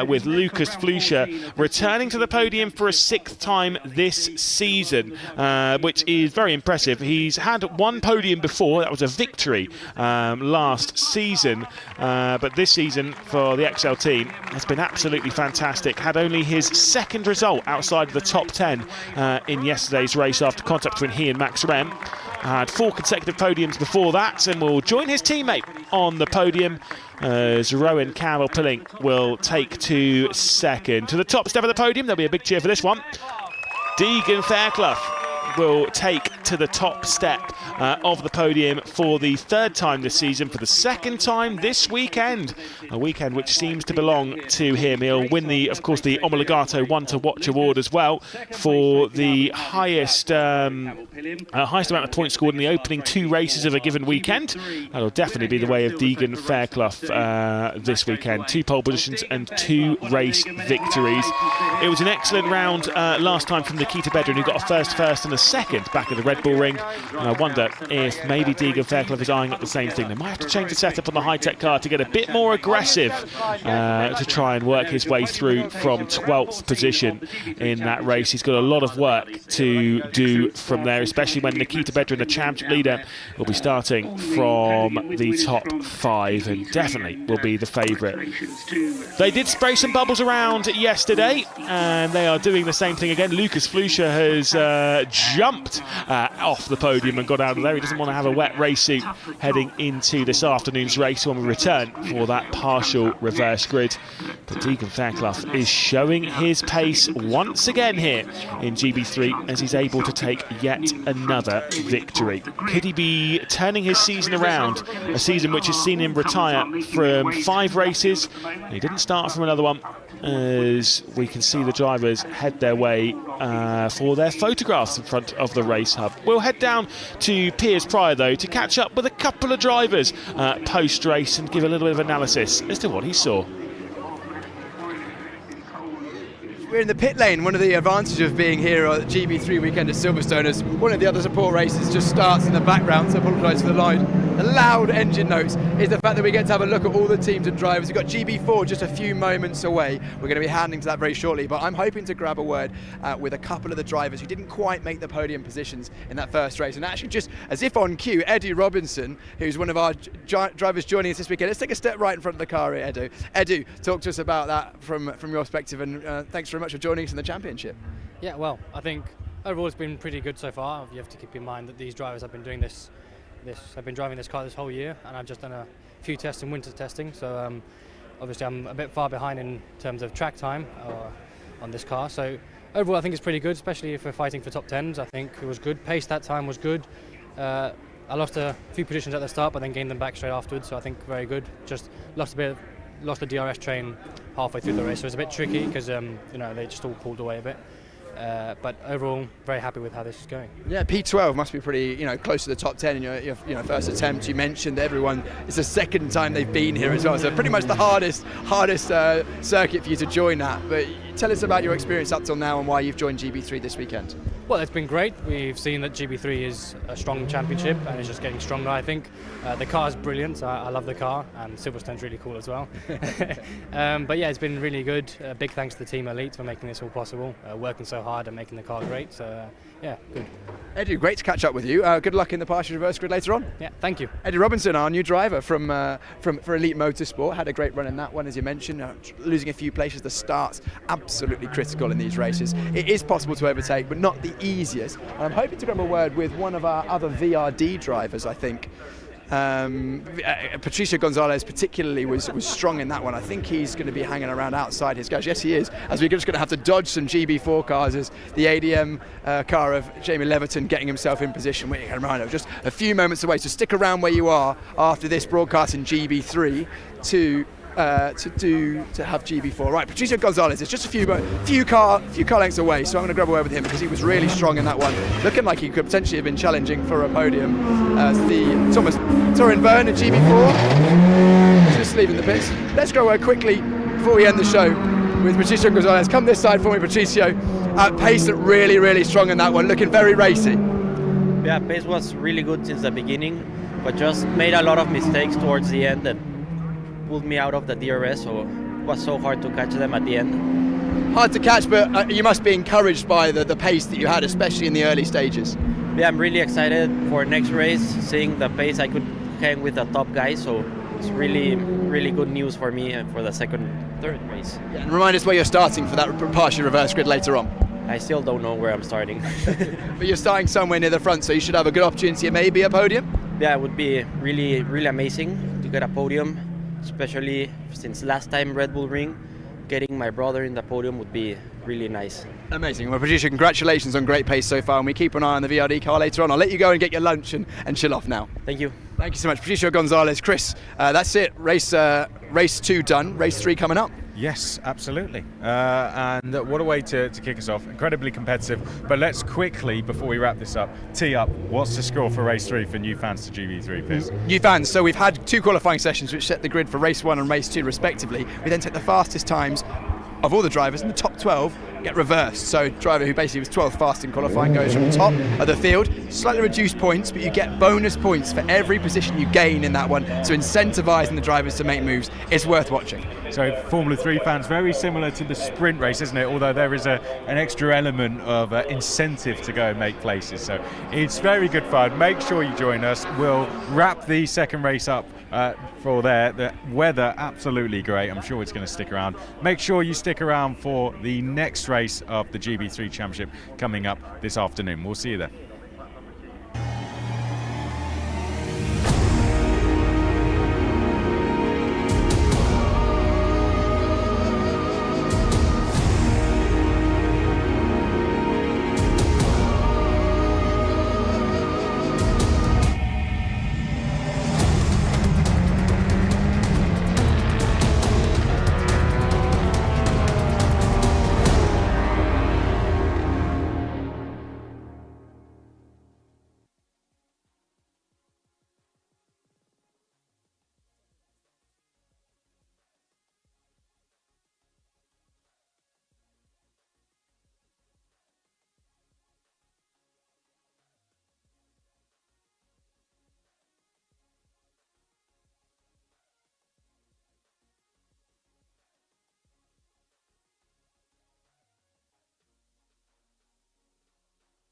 Speaker 9: with Lucas Fluscher returning to the podium for a 6th time this season, which is very impressive. He's had one podium before, that was a victory last season, but this season for the XL team has been absolutely fantastic. Had only his second result outside of the top 10 in yesterday's race after contact between he and Max Rem. Had 4 consecutive podiums before that, and will join his teammate on the podium as Rowan Carroll-Pilling will take to second. To the top step of the podium, there'll be a big cheer for this one. Deegan Fairclough will take to the top step of the podium for the 3rd time this season, for the 2nd time this weekend. A weekend which seems to belong to him. He'll win of course, the Omologato One to Watch award as well for the highest amount of points scored in the opening 2 races of a given weekend. That'll definitely be the way of Deegan Fairclough this weekend. 2 pole positions and 2 race victories. It was an excellent round last time from Nikita Bedrin, who got a first and a second back at the Red Bull Ring. And I wonder if maybe Deegan Fairclough is eyeing up the same thing. They might have to change the setup on the high-tech car to get a bit more aggressive to try and work his way through from 12th position in that race. He's got a lot of work to do from there, especially when Nikita Bedrin, the championship leader, will be starting from the top 5 and definitely will be the favourite. They did spray some bubbles around yesterday, and they are doing the same thing again. Lucas Fluscher has jumped off the podium and got out of there. He doesn't want to have a wet race suit heading into this afternoon's race when we return for that partial reverse grid. But Deegan Fairclough is showing his pace once again here in GB3 as he's able to take yet another victory. Could he be turning his season around? A season which has seen him retire from 5 races. He didn't start from another one, as we can see the drivers head their way for their photographs in front of the race hub. We'll head down to Piers Prior though to catch up with a couple of drivers post-race and give a little bit of analysis as to what he saw.
Speaker 2: We're in the pit lane. One of the advantages of being here at GB3 weekend at Silverstone is one of the other support races just starts in the background, so I apologise for the loud engine notes, is the fact that we get to have a look at all the teams and drivers. We've got GB4 just a few moments away. We're going to be handing to that very shortly, but I'm hoping to grab a word with a couple of the drivers who didn't quite make the podium positions in that first race. And actually, just as if on cue, Edu Robinson, who's one of our drivers joining us this weekend. Let's take a step right in front of the car here, Edu. Edu, talk to us about that from your perspective, and thanks very much for joining us in the championship.
Speaker 12: Yeah, well, I think overall it's been pretty good so far. You have to keep in mind that these drivers have been doing I've been driving this car this whole year, and I've just done a few tests in winter testing, so obviously I'm a bit far behind in terms of track time on this car. So overall I think it's pretty good, especially if we're fighting for top 10s. I think it was good. Pace that time was good. I lost a few positions at the start, but then gained them back straight afterwards, so I think very good. Just lost the DRS train halfway through the race, so it was a bit tricky because they just all pulled away a bit. But overall, very happy with how this is going. Yeah,
Speaker 2: P12 must be pretty, close to the top 10 in your first attempt. You mentioned everyone. It's the 2nd time they've been here as well, so pretty much the hardest circuit for you to join that. But tell us about your experience up till now and why you've joined GB3 this weekend.
Speaker 12: Well, it's been great. We've seen that GB3 is a strong championship and it's just getting stronger, I think. The car is brilliant. I love the car, and Silverstone's really cool as well. But yeah, it's been really good. Big thanks to the Team Elite for making this all possible, working so hard and making the car great. So yeah, good.
Speaker 2: Edu, great to catch up with you. Good luck in the partial reverse grid later on.
Speaker 12: Yeah, thank you.
Speaker 2: Edu Robinson, our new driver for Elite Motorsport, had a great run in that one, as you mentioned, losing a few places. The start's absolutely critical in these races. It is possible to overtake, but not the easiest. And I'm hoping to grab a word with one of our other VRD drivers, I think. Patricio Gonzalez particularly was strong in that one. I think he's going to be hanging around outside his garage. Yes, he is, as we're just going to have to dodge some GB4 cars as the ADM car of Jamie Leverton getting himself in position. We're just a few moments away, so stick around where you are after this broadcast in GB3 to have GB4. Right, Patricio Gonzalez is just a few car lengths away, so I'm going to grab away with him because he was really strong in that one, looking like he could potentially have been challenging for a podium as the Thomas Torin Byrne in GB4 just leaving the pits. Let's go away quickly before we end the show with Patricio Gonzalez. Come this side for me, Patricio. Pace really strong in that one, looking very racy.
Speaker 13: Yeah, pace was really good since the beginning, but just made a lot of mistakes towards the end that pulled me out of the DRS, so it was so hard to catch them at the end.
Speaker 2: Hard to catch, but you must be encouraged by the pace that you had, especially in the early stages.
Speaker 13: Yeah, I'm really excited for next race, seeing the pace I could hang with the top guys, so it's really, really good news for me and for the third race.
Speaker 2: Yeah, and remind us where you're starting for that partial reverse grid later on.
Speaker 13: I still don't know where I'm starting.
Speaker 2: But you're starting somewhere near the front, so you should have a good opportunity at maybe a podium?
Speaker 13: Yeah, it would be really, really amazing to get a podium, especially since last time Red Bull Ring. Getting my brother in the podium would be really nice.
Speaker 2: Amazing. Well, Patricia, congratulations on great pace so far, and we keep an eye on the VRD car later on. I'll let you go and get your lunch and chill off now.
Speaker 13: Thank you.
Speaker 2: Thank you so much. Patricia Gonzalez, Chris, that's it. Race 2 done. Race 3 coming up.
Speaker 1: Yes, absolutely. And what a way to kick us off. Incredibly competitive. But let's quickly, before we wrap this up, tee up what's the score for race 3 for new fans to GB3, Piers?
Speaker 2: New fans, so we've had 2 qualifying sessions which set the grid for race 1 and race 2 respectively. We then take the fastest times of all the drivers, and the top 12 get reversed. So driver who basically was 12th fast in qualifying goes from top of the field. Slightly reduced points, but you get bonus points for every position you gain in that one. So incentivising the drivers to make moves. It's worth watching.
Speaker 1: So Formula 3 fans, very similar to the sprint race, isn't it? Although there is an extra element of incentive to go and make places. So it's very good fun. Make sure you join us. We'll wrap the second race up for there. The weather absolutely great. I'm sure it's going to stick around. Make sure you stick around for the next race of the GB3 Championship coming up this afternoon. We'll see you there.